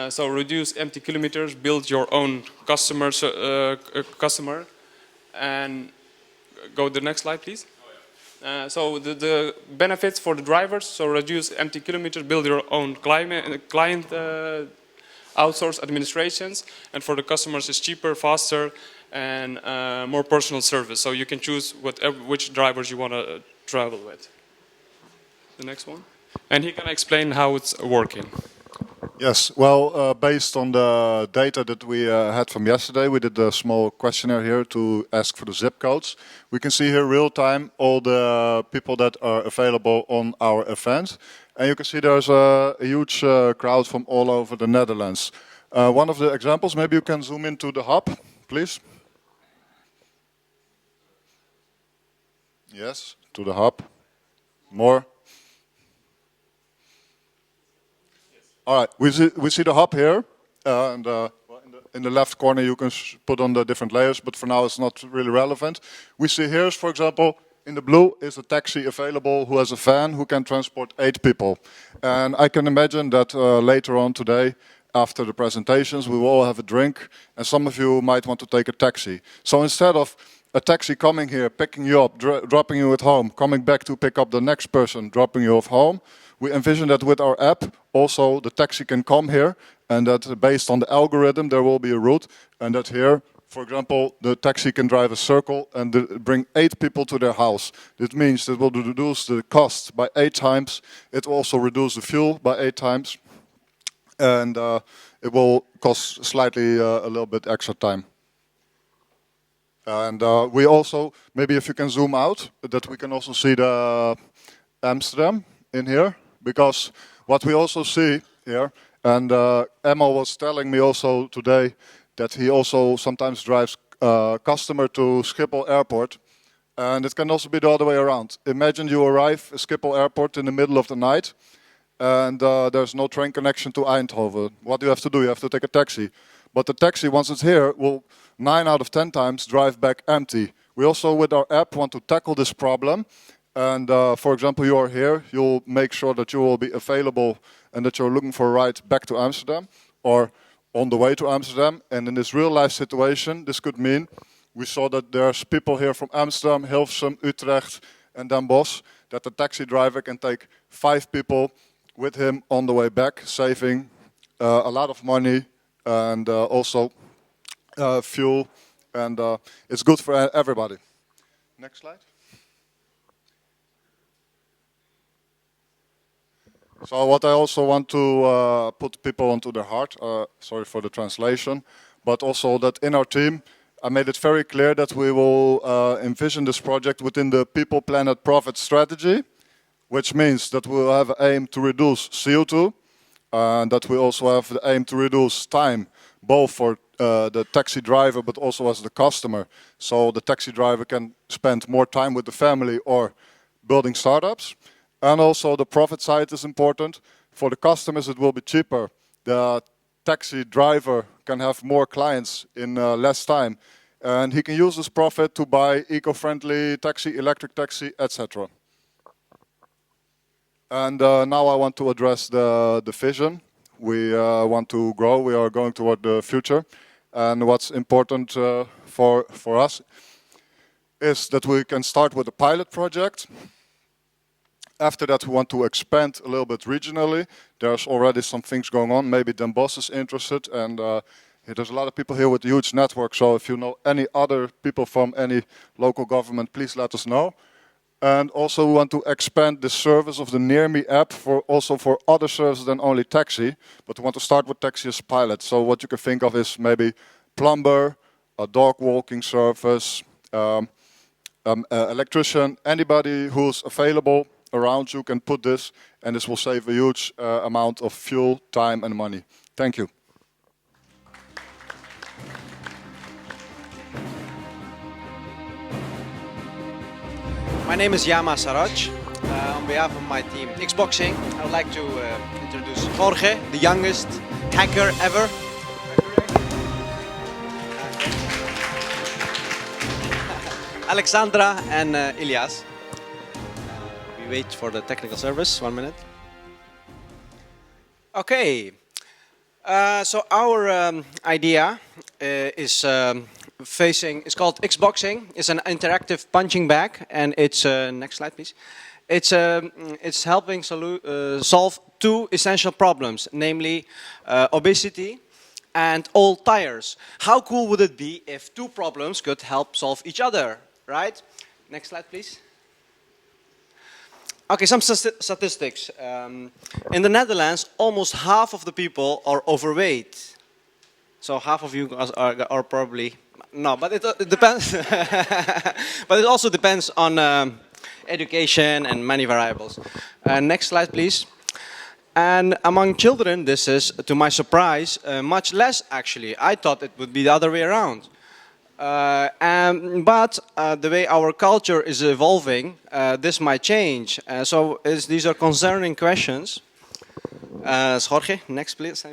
So reduce empty kilometers, build your own customer, and go to the next slide, please. So the benefits for the drivers, so reduce empty kilometers, build your own client outsource administrations, and for the customers it's cheaper, faster, and more personal service. So you can choose which drivers you want to travel with. The next one. And he can explain how it's working. Yes, well, based on the data that we had from yesterday, we did a small questionnaire here to ask for the zip codes. We can see here real time all the people that are available on our event. And you can see there's a huge crowd from all over the Netherlands. One of the examples, maybe you can zoom into the hub, please. Yes, to the hub. More. All right, we see the hub here, and in the left corner you can put on the different layers, but for now it's not really relevant. We see here, for example, in the blue is a taxi available who has a van who can transport 8 people. And I can imagine that later on today, after the presentations, we will all have a drink, and some of you might want to take a taxi. So instead of a taxi coming here, picking you up, dropping you at home, coming back to pick up the next person, dropping you off home, we envision that with our app, also the taxi can come here, and that based on the algorithm there will be a route, and that here, for example, the taxi can drive a circle and bring 8 people to their house. This means that it will reduce the cost by 8 times. It will also reduce the fuel by 8 times, and it will cost slightly a little bit extra time. And we also, maybe if you can zoom out, that we can also see the Amsterdam in here. Because what we also see here, and Emma was telling me also today that he also sometimes drives customer to Schiphol Airport, and it can also be the other way around. Imagine you arrive at Schiphol Airport in the middle of the night, and there's no train connection to Eindhoven. What do you have to do? You have to take a taxi. But the taxi, once it's here, will 9 out of 10 times drive back empty. We also, with our app, want to tackle this problem. And for example, you are here, you'll make sure that you will be available and that you're looking for a ride back to Amsterdam or on the way to Amsterdam. And in this real life situation, this could mean we saw that there's people here from Amsterdam, Hilversum, Utrecht and Den Bosch, that the taxi driver can take 5 people with him on the way back, saving a lot of money and also fuel, and it's good for everybody. Next slide. So what I also want to put people onto their heart, sorry for the translation, but also that in our team, I made it very clear that we will envision this project within the People, Planet, Profit strategy, which means that we'll have an aim to reduce CO2, and that we also have the aim to reduce time, both for the taxi driver but also as the customer. So the taxi driver can spend more time with the family or building startups. And also the profit side is important. For the customers it will be cheaper. The taxi driver can have more clients in less time. And he can use this profit to buy eco-friendly taxi, electric taxi, etc. And now I want to address the vision. We want to grow, we are going toward the future. And what's important for us is that we can start with a pilot project. After that we want to expand a little bit regionally. There's already some things going on, maybe Den Bosch is interested, and there's a lot of people here with a huge network, so if you know any other people from any local government, please let us know. And also we want to expand the service of the Near Me app also for other services than only taxi, but we want to start with taxi as pilot. So what you can think of is maybe plumber, a dog walking service, electrician, anybody who's available around you can put this, and this will save a huge amount of fuel, time and money. Thank you. My name is Yama Saraj. On behalf of my team Xboxing, I would like to introduce Jorge, the youngest hacker ever. Alexandra and Ilias. We wait for the technical service, 1 minute. Okay, so our idea is it's called Xboxing. It's an interactive punching bag, and it's next slide, please. It's helping solve two essential problems, namely obesity and old tires. How cool would it be if two problems could help solve each other, right? Next slide, please. Okay, some statistics. In the Netherlands, almost half of the people are overweight. So half of you are probably no, but it depends. But it also depends on education and many variables. Next slide, please. And among children, this is, to my surprise, much less actually. I thought it would be the other way around. But the way our culture is evolving, this might change. So these are concerning questions. Jorge, next please.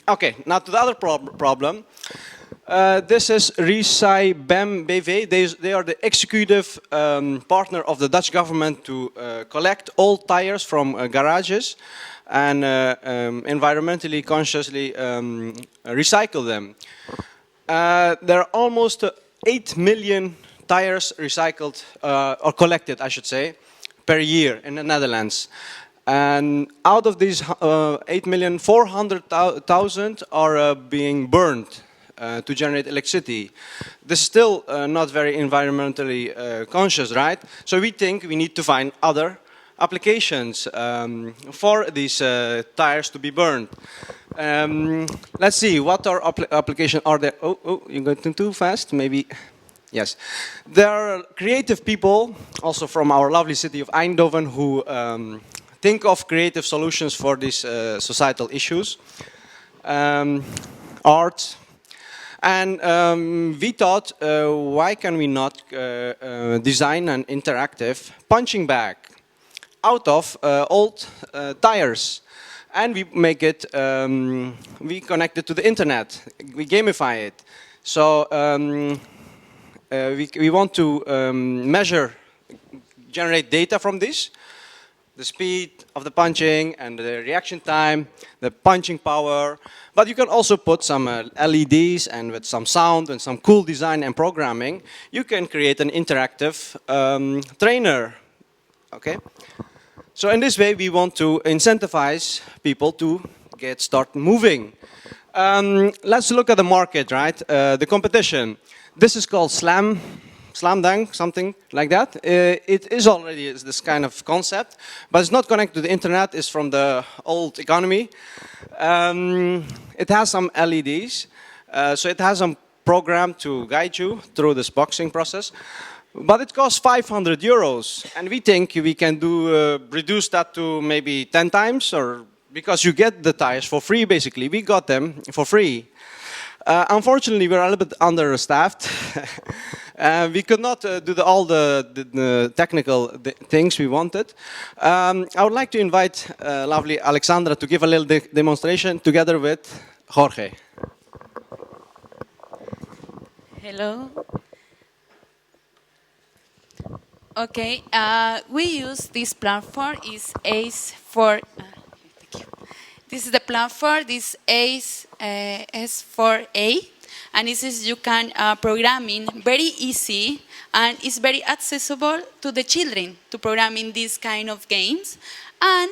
Okay, now to the other problem. This is Risai BEM BV. They are the executive partner of the Dutch government to collect old tires from garages and environmentally consciously recycle them. There are almost 8 million tires recycled or collected, I should say, per year in the Netherlands. And out of these 8,400,000 are being burned to generate electricity. This is still not very environmentally conscious, right? So we think we need to find other applications for these tires to be burned. Let's see, what are applications are there? Oh, you're going too fast, maybe. Yes. There are creative people, also from our lovely city of Eindhoven, who think of creative solutions for these societal issues. Art. And we thought, why can we not design an interactive punching bag out of old tires? And we make it, we connect it to the internet, we gamify it. So we want to generate data from this, the speed of the punching and the reaction time, the punching power. But you can also put some LEDs, and with some sound and some cool design and programming, you can create an interactive trainer. Okay? So in this way, we want to incentivize people to start moving. Let's look at the market, right? The competition. This is called Slam Dunk, something like that. It is already this kind of concept, but it's not connected to the internet. It's from the old economy. It has some LEDs, so it has some program to guide you through this boxing process. But it costs 500 euros, and we think we can reduce that to maybe 10 times, or because you get the tires for free. Basically, we got them for free. Unfortunately, we're a little bit understaffed. We could not do all the technical things we wanted. I would like to invite lovely Alexandra to give a little demonstration together with Jorge. Hello. Okay, we use this platform is ACE for. This is the platform. This ACE S4A, and this is you can programming very easy, and it's very accessible to the children to programming these kind of games, and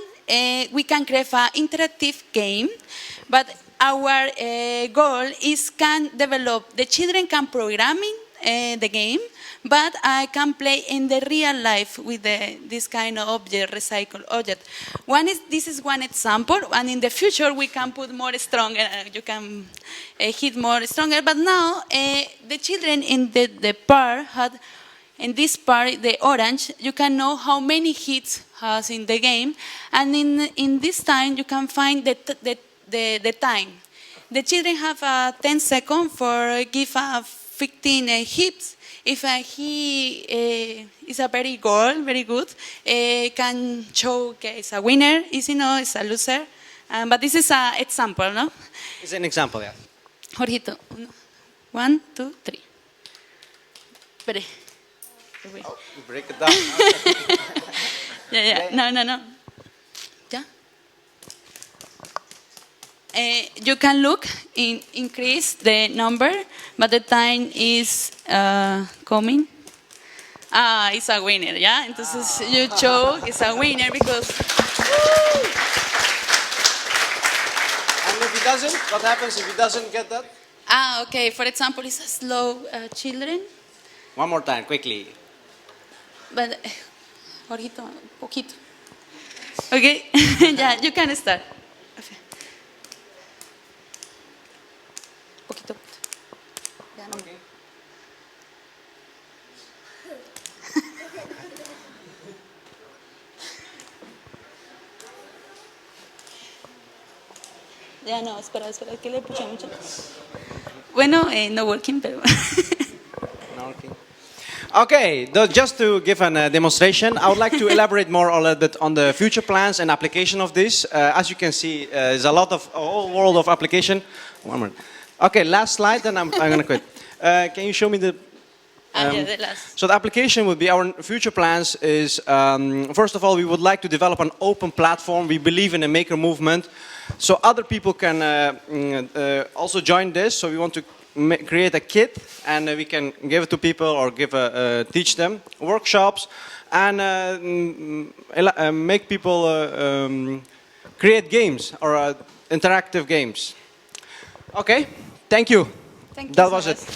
we can create an interactive game, but our goal is can develop the children can programming the game, but I can play in the real life with this kind of object, recycled object. This is one example, and in the future we can put more stronger, you can hit more stronger, but now the children in the part had, in this part, the orange, you can know how many hits has in the game, and in this time you can find the time. The children have 10 seconds for give 15 hits. If he is a very good, can show okay, it's a winner, it's a loser. But this is an example, no? It's an example, yeah. Jorgito, 1, 2, 3. Espere. Oh, you break it down. Yeah. No. Yeah. You can look increase the number, but the time is coming. It's a winner, yeah. Entonces you show it's a winner because. And if he doesn't, what happens if he doesn't get that? Okay. For example, it's a slow children. One more time, quickly. But, Jorgito, poquito. Okay. Yeah, you can start. Poquito. Ya no. Okay. Ya no, espera, que le puse mucho. Bueno, no working, pero. No working. Okay, just to give a demonstration, I would like to elaborate more a little bit on the future plans and application of this. As you can see, there's a lot of a whole world of application. One more. Okay, last slide, then I'm going to quit. Can you show me the... The last. So the application would be our future plans is, first of all, we would like to develop an open platform. We believe in a maker movement. So other people can also join this. So we want to create a kit, and we can give it to people or teach them workshops, and make people create games or interactive games. Okay, thank you. Thank you that so was much. it.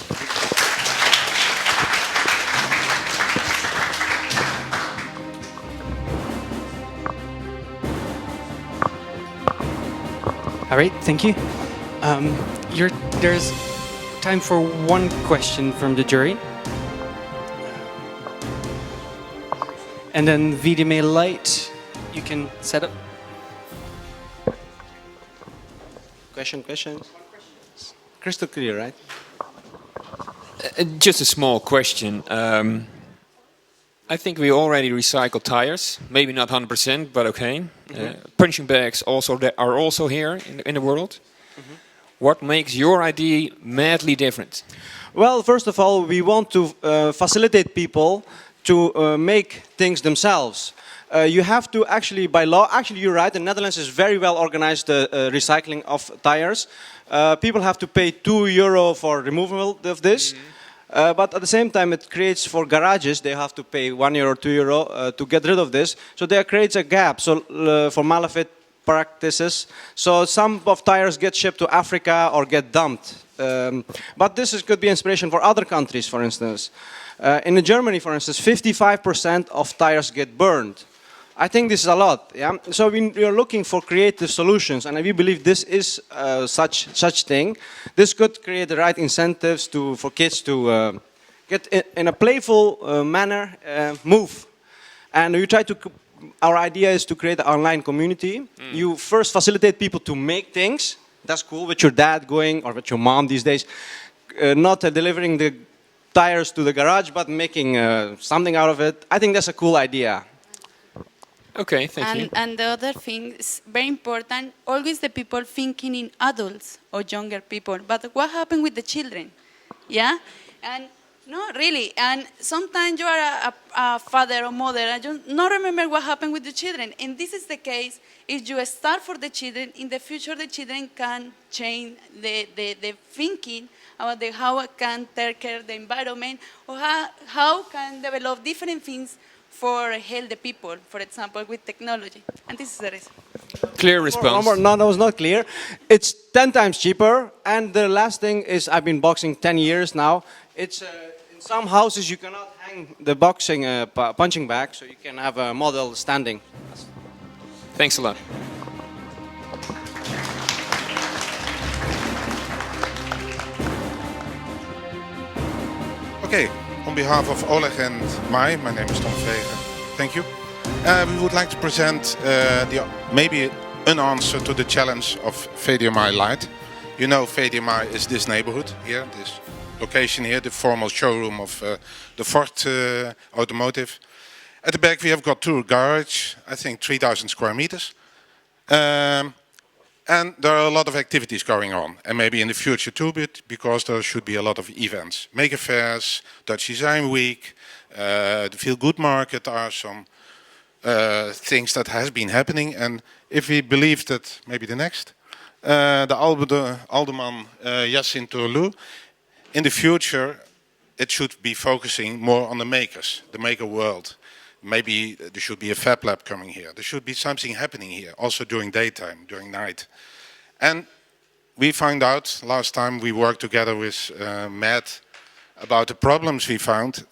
All right, thank you. There's time for one question from the jury. And then VDMA Lite, you can set up. Questions? Crystal clear, right? Just a small question. I think we already recycle tires, maybe not 100%, but okay. Punching bags are also here in the world. What makes your idea madly different? Well, first of all, we want to facilitate people to make things themselves. You have to actually, by law, actually you're right, the Netherlands is very well organized recycling of tires. People have to pay €2 for removal of this. But at the same time, it creates for garages, they have to pay €1 or €2 to get rid of this. So there creates a gap for malafide practices. So some of tires get shipped to Africa or get dumped. But this could be inspiration for other countries, for instance. In Germany, for instance, 55% of tires get burned. I think this is a lot. Yeah. So we are looking for creative solutions, and we believe this is such thing. This could create the right incentives for kids to get in a playful manner move. And we try to. Our idea is to create an online community. You first facilitate people to make things. That's cool with your dad going or with your mom these days, not delivering the tires to the garage, but making something out of it. I think that's a cool idea. Okay, thank you. And the other thing is very important, always the people thinking in adults or younger people, but what happened with the children? Yeah? And no, really, and sometimes you are a father or mother and you not remember what happened with the children. And this is the case, if you start for the children, in the future the children can change the thinking about how can take care of the environment or how can develop different things for help the people, for example, with technology. And this is the reason. Clear response. No, that was not clear. It's 10 times cheaper. And the last thing is, I've been boxing 10 years now. It's in some houses you cannot hang the boxing punching bag, so you can have a model standing. Thanks a lot. Okay, on behalf of Oleg and my name is Tom Vegen. Thank you. We would like to present maybe an answer to the challenge of VDMI Light. You know, VDMI is this neighborhood here, this location here, the formal showroom of the Ford Automotive. At the back we have got two garage, I think 3,000 square meters. And there are a lot of activities going on, and maybe in the future too, because there should be a lot of events. Maker fairs, Dutch Design Week, the Feel Good Market are some things that has been happening. And if we believe that, maybe the next, the Alderman Jacinto Lu, in the future it should be focusing more on the makers, the maker world. Maybe there should be a Fab Lab coming here. There should be something happening here, also during daytime, during night. And we found out, last time we worked together with Matt, about the problems we found.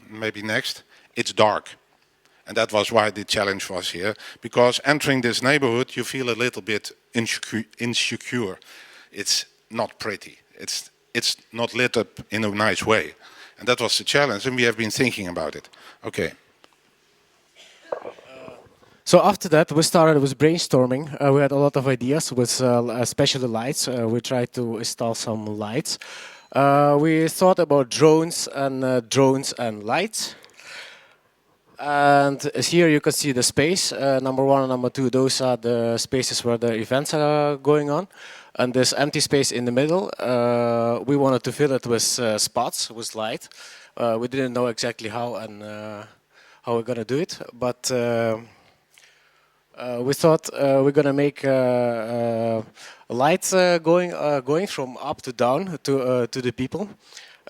Maybe next, it's dark. And that was why the challenge was here. Because entering this neighborhood, you feel a little bit insecure. It's not pretty. It's not lit up in a nice way. And that was the challenge, and we have been thinking about it. Okay. So after that, we started with brainstorming. We had a lot of ideas with especially lights. We tried to install some lights. We thought about drones and lights. And here you can see the space. Number 1 and number 2, those are the spaces where the events are going on. And this empty space in the middle, we wanted to fill it with spots, with light. We didn't know exactly how and how we're going to do it, but we thought we're going to make lights going from up to down to the people.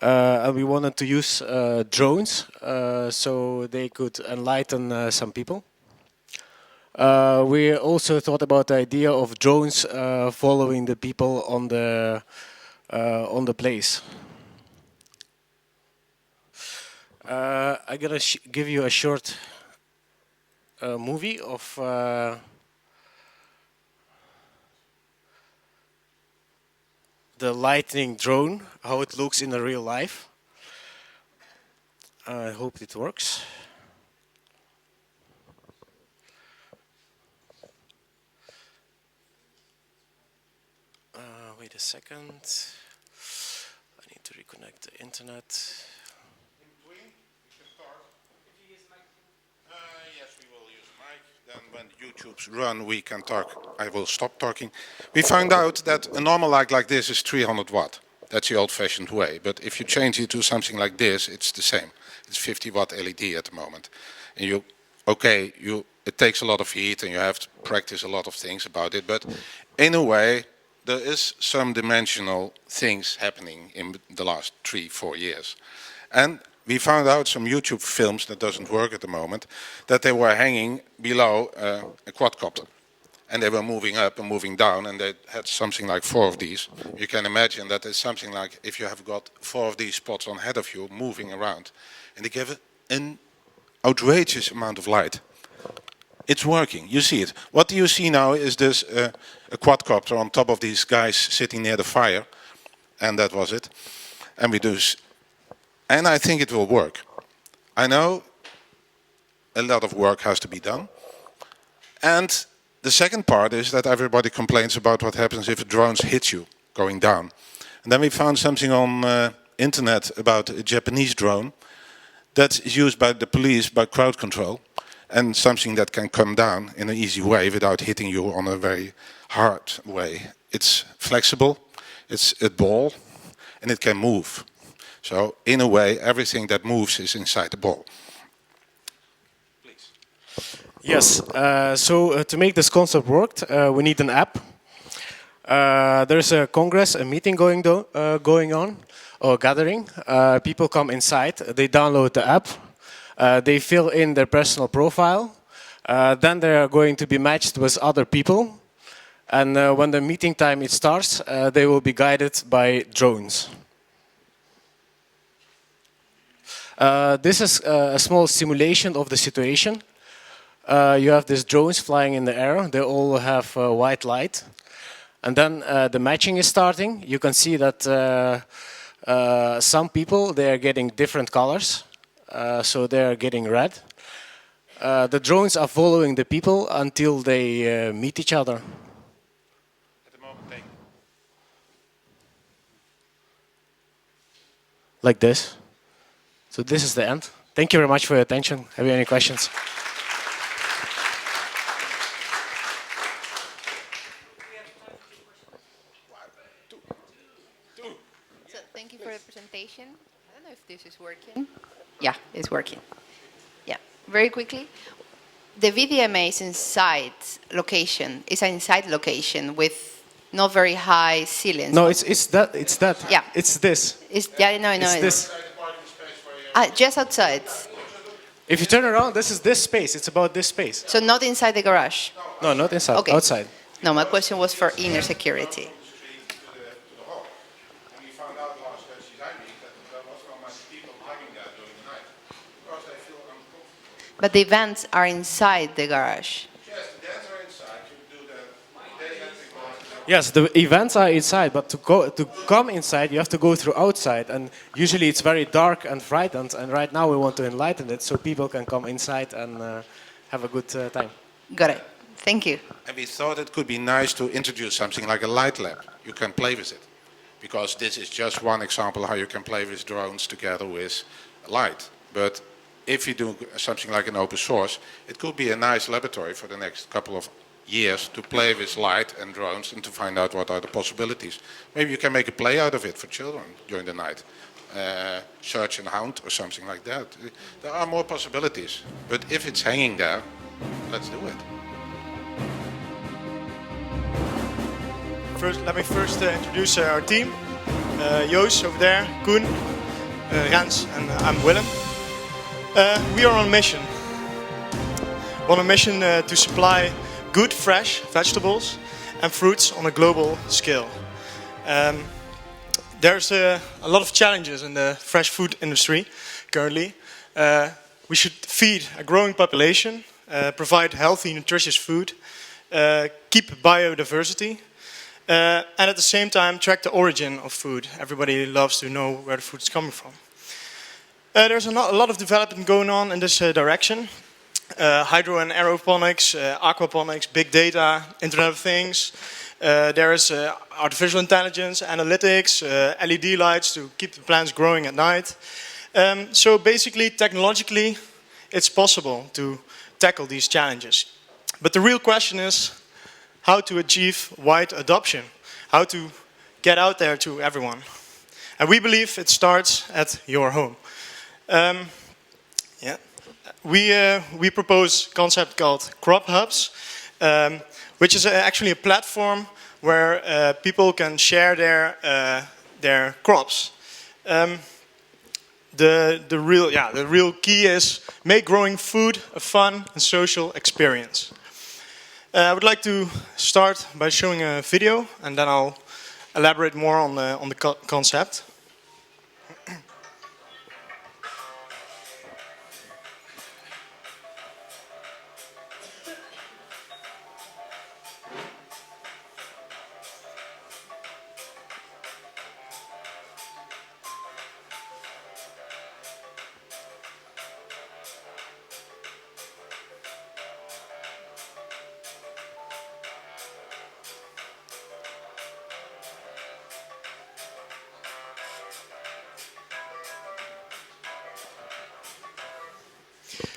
And we wanted to use drones so they could enlighten some people. We also thought about the idea of drones following the people on the place. I'm gonna give you a short movie of the lightning drone, how it looks in the real life. I hope it works. Wait a second. I need to reconnect the internet. In between, we can talk. Yes, we will use mic. Then when YouTube's run, we can talk. I will stop talking. We found out that a normal light like this is 300 watt. That's the old-fashioned way. But if you change it to something like this, it's the same. It's 50 watt LED at the moment. And it takes a lot of heat and you have to practice a lot of things about it. But in a way, there is some dimensional things happening in the last 3-4 years. And we found out some YouTube films that doesn't work at the moment, that they were hanging below a quadcopter. And they were moving up and moving down, and they had something like 4 of these. You can imagine that it's something like if you have got 4 of these spots on head of you moving around, and they give an outrageous amount of light. It's working. You see it. What you see now is this a quadcopter on top of these guys sitting near the fire, and that was it. And we do, and I think it will work. I know a lot of work has to be done. And the second part is that everybody complains about what happens if drones hit you going down. And then we found something on internet about a Japanese drone that is used by the police by crowd control, and something that can come down in an easy way without hitting you on a very hard way. It's flexible, it's a ball, and it can move. So in a way, everything that moves is inside the ball. Yes, to make this concept work, we need an app. There's a congress, a meeting going on, or gathering. People come inside, they download the app, they fill in their personal profile, then they are going to be matched with other people, and when the meeting time it starts, they will be guided by drones. This is a small simulation of the situation. You have these drones flying in the air, they all have white light. And then the matching is starting. You can see that some people, they are getting different colors. So they are getting red. The drones are following the people until they meet each other. At the moment, Like this. So this is the end. Thank you very much for your attention. Have you any questions? So thank you for the presentation. I don't know if this is working. Yeah, it's working. Yeah, very quickly. The VDMA is inside location. It's an inside location with not very high ceilings. No, it's that. Yeah. It's this. Yeah, no, It's this. Just outside. If you turn around, this is this space. It's about this space. So not inside the garage. No, not inside. Okay. Outside. No, my question was for inner security. But the events are inside the garage. Yes, the events are inside, but to come inside, you have to go through outside, and usually it's very dark and frightened. And right now we want to enlighten it so people can come inside and have a good time. Got it. Thank you. And we thought it could be nice to introduce something like a light lab. You can play with it, because this is just one example how you can play with drones together with light. But if you do something like an open source, it could be a nice laboratory for the next couple of years to play with light and drones and to find out what are the possibilities. Maybe you can make a play out of it for children during the night. Search and hound or something like that. There are more possibilities. But if it's hanging there, let's do it. Let me first introduce our team. Joost over there, Koen, Rens, and I'm Willem. We are on a mission. On a mission to supply good fresh vegetables and fruits on a global scale. There's a lot of challenges in the fresh food industry currently. We should feed a growing population, provide healthy, nutritious food, keep biodiversity, and at the same time track the origin of food. Everybody loves to know where the food is coming from. There's a lot of development going on in this direction. Hydro and aeroponics, aquaponics, big data, Internet of Things. There is artificial intelligence, analytics, LED lights to keep the plants growing at night. So basically, technologically, it's possible to tackle these challenges. But the real question is how to achieve wide adoption, how to get out there to everyone. And we believe it starts at your home. We propose a concept called crop hubs, which is actually a platform where people can share their crops. The real key is make growing food a fun and social experience. I would like to start by showing a video, and then I'll elaborate more on the concept.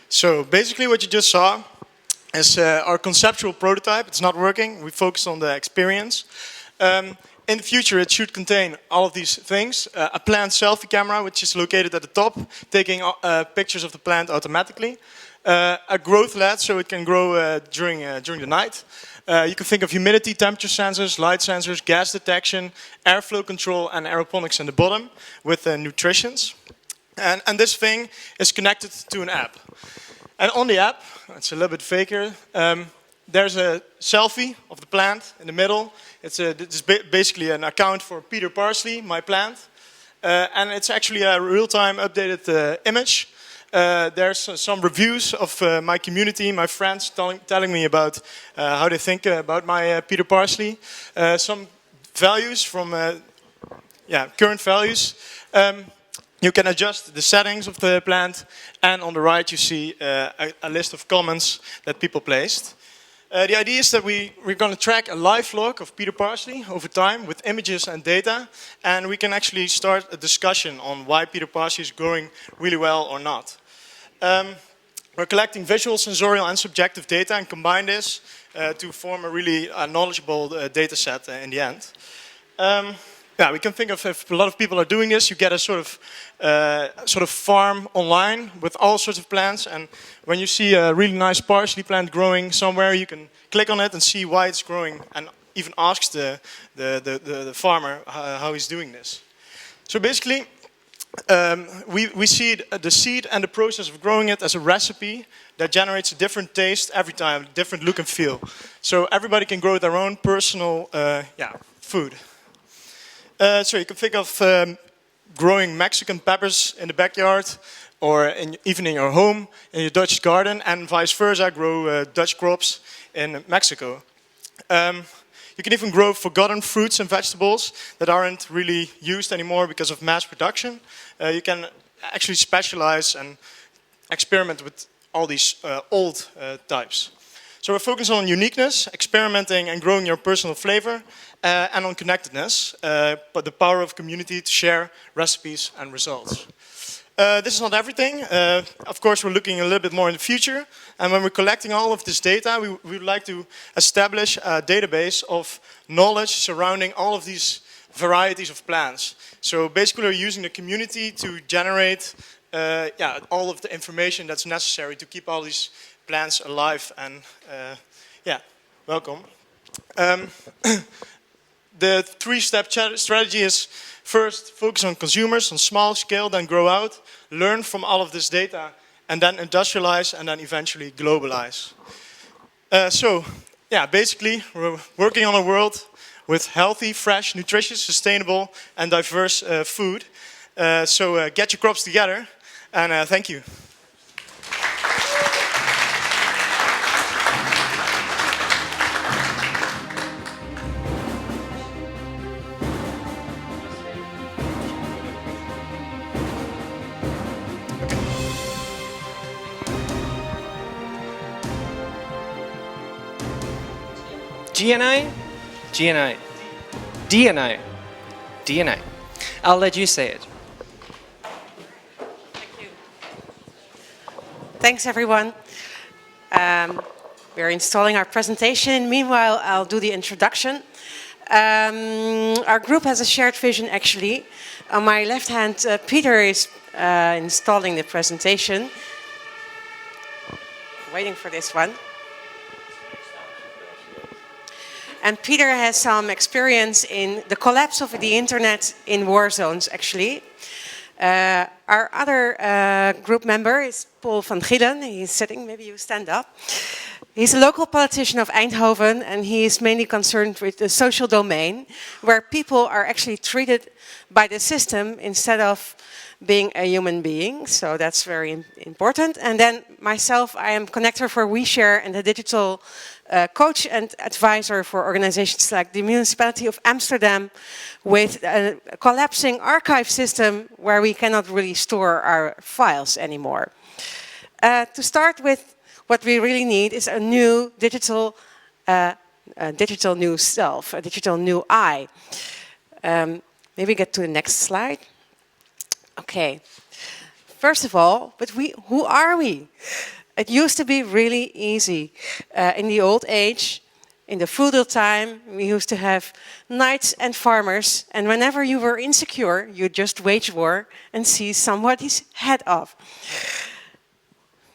So basically what you just saw is our conceptual prototype. It's not working. We focus on the experience. In the future, it should contain all of these things. A plant selfie camera, which is located at the top, taking pictures of the plant automatically. A growth LED, so it can grow during the night. You can think of humidity, temperature sensors, light sensors, gas detection, airflow control, and aeroponics in the bottom with nutritions. And this thing is connected to an app. And on the app, it's a little bit faker, there's a selfie of the plant in the middle. It's basically an account for Peter Parsley, my plant. And it's actually a real-time updated image. There's some reviews of my community, my friends telling me about how they think about my Peter Parsley. Some values from, current values. You can adjust the settings of the plant, and on the right you see a list of comments that people placed. The idea is that we're going to track a live log of Peter Parsley over time with images and data, and we can actually start a discussion on why Peter Parsley is growing really well or not. We're collecting visual, sensorial and subjective data and combine this to form a really knowledgeable data set in the end. We can think of, if a lot of people are doing this, you get a sort of farm online with all sorts of plants, and when you see a really nice parsley plant growing somewhere, you can click on it and see why it's growing, and even asks the farmer how he's doing this. So basically, we see the seed and the process of growing it as a recipe that generates a different taste every time, a different look and feel. So everybody can grow their own personal food. So you can think of growing Mexican peppers in the backyard, or even in your home, in your Dutch garden, and vice versa, grow Dutch crops in Mexico. You can even grow forgotten fruits and vegetables that aren't really used anymore because of mass production. You can actually specialize and experiment with all these old types. So we're focusing on uniqueness, experimenting and growing your personal flavor, and on connectedness, but the power of community to share recipes and results. This is not everything. Of course, we're looking a little bit more in the future. And when we're collecting all of this data, we would like to establish a database of knowledge surrounding all of these varieties of plants. So basically, we're using the community to generate all of the information that's necessary to keep all these plants alive. And welcome. The three-step strategy is first focus on consumers on small scale, then grow out, learn from all of this data, and then industrialize, and then eventually globalize. Basically we're working on a world with healthy, fresh, nutritious, sustainable and diverse food. So get your crops together, and thank you. GNI, GNI, DNI, DNI. I'll let you say it. Thanks, everyone. We're installing our presentation. Meanwhile, I'll do the introduction. Our group has a shared vision, actually. On my left hand, Peter is installing the presentation. Waiting for this one. And Peter has some experience in the collapse of the internet in war zones, actually. Our other group member is Paul van Gielen. He's sitting, maybe you stand up. He's a local politician of Eindhoven, and he is mainly concerned with the social domain, where people are actually treated by the system instead of being a human being. So that's very important. And then myself, I am connector for WeShare and the digital coach and advisor for organizations like the Municipality of Amsterdam, with a collapsing archive system where we cannot really store our files anymore. To start with, what we really need is a new digital new self, a digital new I. Maybe get to the next slide. Okay. first of all, but who are we? It used to be really easy. In the old age, in the feudal time, we used to have knights and farmers, and whenever you were insecure, you just wage war and see somebody's head off.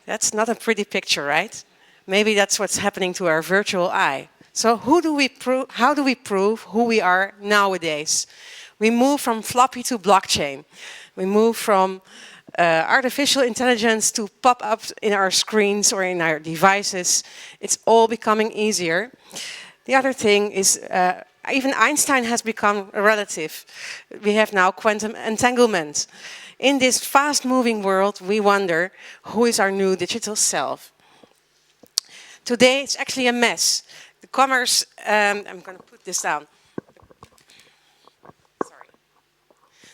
That's not a pretty picture, right? Maybe that's what's happening to our virtual eye. So how do we prove who we are nowadays? We move from floppy to blockchain. We move from artificial intelligence to pop up in our screens or in our devices. It's all becoming easier. The other thing is, even Einstein has become a relative. We have now quantum entanglement. In this fast-moving world, we wonder, who is our new digital self? Today, it's actually a mess. The commerce, I'm going to put this down. Sorry.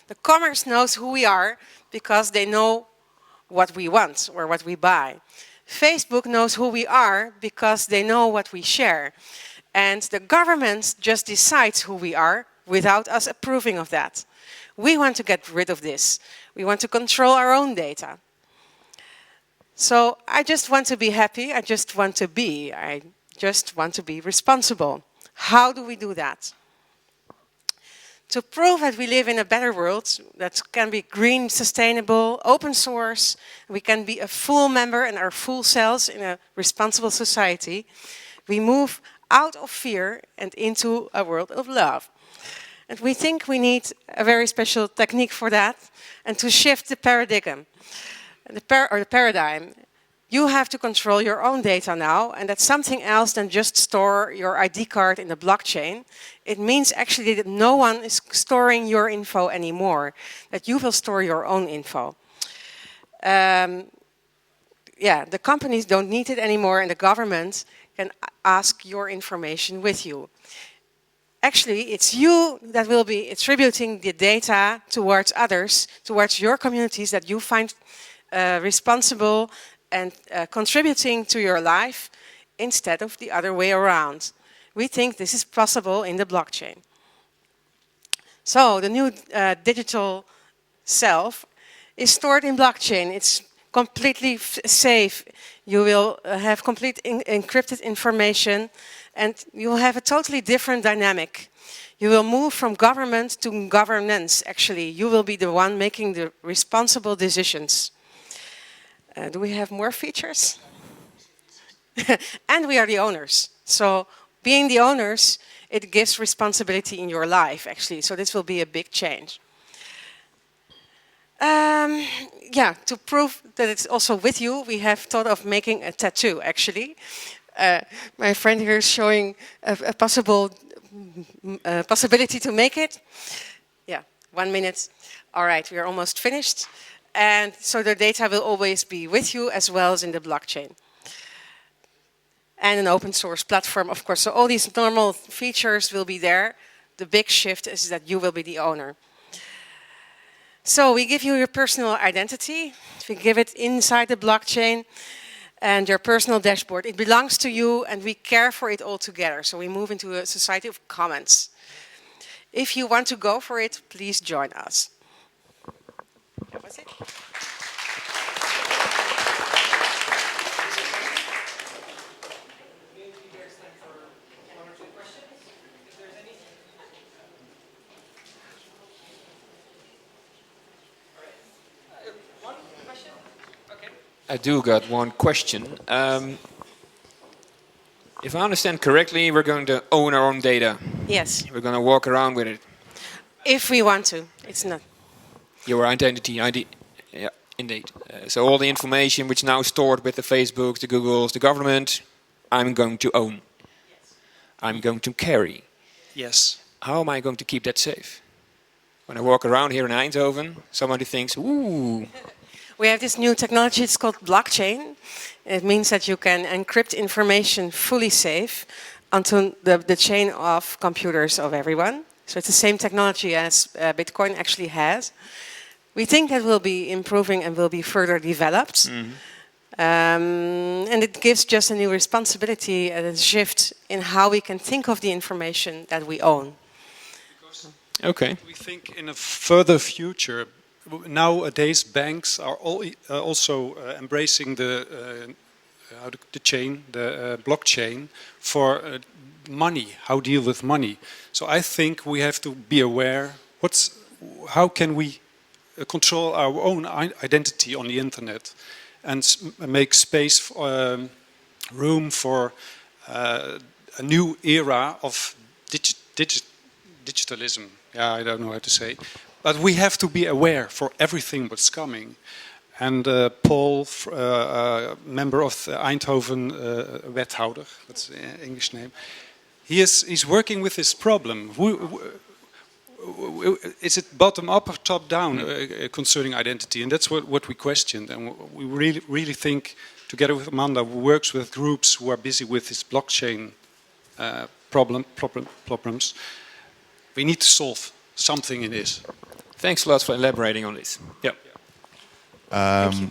The commerce knows who we are because they know what we want or what we buy. Facebook knows who we are because they know what we share. And the government just decides who we are without us approving of that. We want to get rid of this. We want to control our own data. So I just want to be happy. I just want to be responsible. How do we do that? To prove that we live in a better world that can be green, sustainable, open source, we can be a full member and our full selves in a responsible society, we move out of fear and into a world of love. And we think we need a very special technique for that and to shift the paradigm. The paradigm. You have to control your own data now, and that's something else than just store your ID card in the blockchain. It means actually that no one is storing your info anymore, that you will store your own info. The companies don't need it anymore, and the government can ask your information with you. Actually, it's you that will be attributing the data towards others, towards your communities that you find responsible and contributing to your life instead of the other way around. We think this is possible in the blockchain. So the new digital self is stored in blockchain. It's completely safe. You will have complete encrypted information and you will have a totally different dynamic. You will move from government to governance, actually. You will be the one making the responsible decisions. Do we have more features? And we are the owners. So being the owners, it gives responsibility in your life, actually. So this will be a big change. To prove that it's also with you, we have thought of making a tattoo, actually. My friend here is showing a possibility to make it. Yeah, 1 minute. All right, we are almost finished. And so the data will always be with you as well as in the blockchain. And an open source platform, of course. So all these normal features will be there. The big shift is that you will be the owner. So we give you your personal identity. We give it inside the blockchain and your personal dashboard. It belongs to you and we care for it all together. So we move into a society of commons. If you want to go for it, please join us. That was it. I do got one question. If I understand correctly, we're going to own our own data. Yes. We're going to walk around with it. If we want to. It's not. Your identity, ID. Yeah, indeed. So all the information which is now stored with the Facebooks, the Googles, the government, I'm going to own. Yes. I'm going to carry. Yes. How am I going to keep that safe? When I walk around here in Eindhoven, somebody thinks, ooh. We have this new technology, it's called blockchain. It means that you can encrypt information fully safe onto the chain of computers of everyone. So it's the same technology as Bitcoin actually has. We think that will be improving and will be further developed. Mm-hmm. And it gives just a new responsibility and a shift in how we can think of the information that we own. Okay. We think in a further future, nowadays banks are also embracing the blockchain for money, how deal with money. So I think we have to be aware how can we control our own identity on the internet and make space, room for a new era of digitalism. Yeah, I don't know how to say. But we have to be aware for everything what's coming. And Paul, member of the Eindhoven wethouder, that's the English name, he's working with this problem. Is it bottom up or top down concerning identity? And that's what we questioned. And we really think, together with Amanda, who works with groups who are busy with this blockchain problems, we need to solve something in this. Thanks a lot for elaborating on this. Yeah.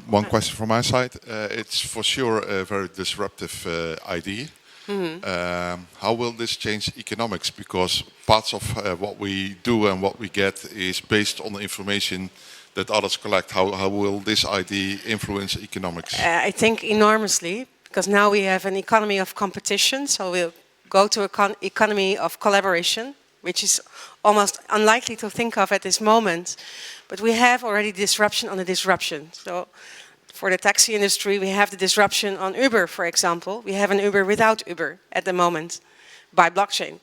One question from my side. It's for sure a very disruptive idea. How will this change economics? Because parts of what we do and what we get is based on the information that others collect. How will this idea influence economics? I think enormously, because now we have an economy of competition, so we'll go to an economy of collaboration, which is almost unlikely to think of at this moment. But we have already disruption on the disruption. So for the taxi industry, we have the disruption on Uber, for example. We have an Uber without Uber at the moment by blockchain.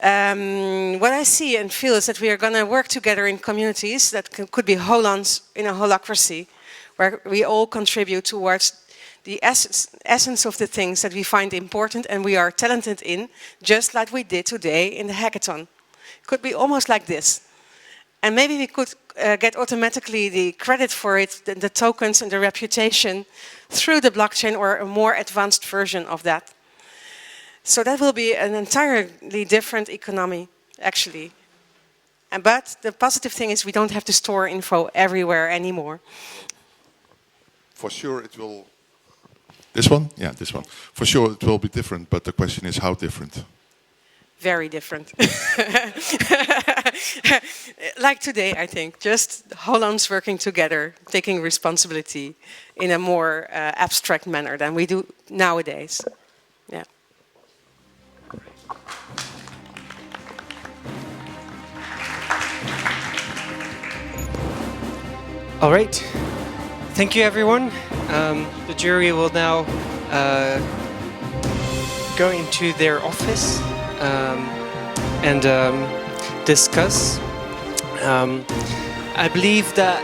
What I see and feel is that we are going to work together in communities that could be holons in a holacracy, where we all contribute towards the essence of the things that we find important and we are talented in, just like we did today in the hackathon. Could be almost like this. And maybe we could get automatically the credit for it, the tokens and the reputation, through the blockchain or a more advanced version of that. So that will be an entirely different economy, actually. But the positive thing is we don't have to store info everywhere anymore. For sure it will... This one? Yeah, this one. For sure it will be different, but the question is how different? Very different. Like today, I think. Just Hollands working together, taking responsibility in a more abstract manner than we do nowadays. Yeah. All right. Thank you, everyone. The jury will now go into their office and discuss. I believe that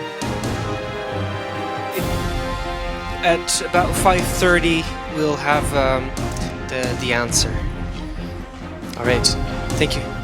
at about 5:30 we'll have the answer. All right. Thank you.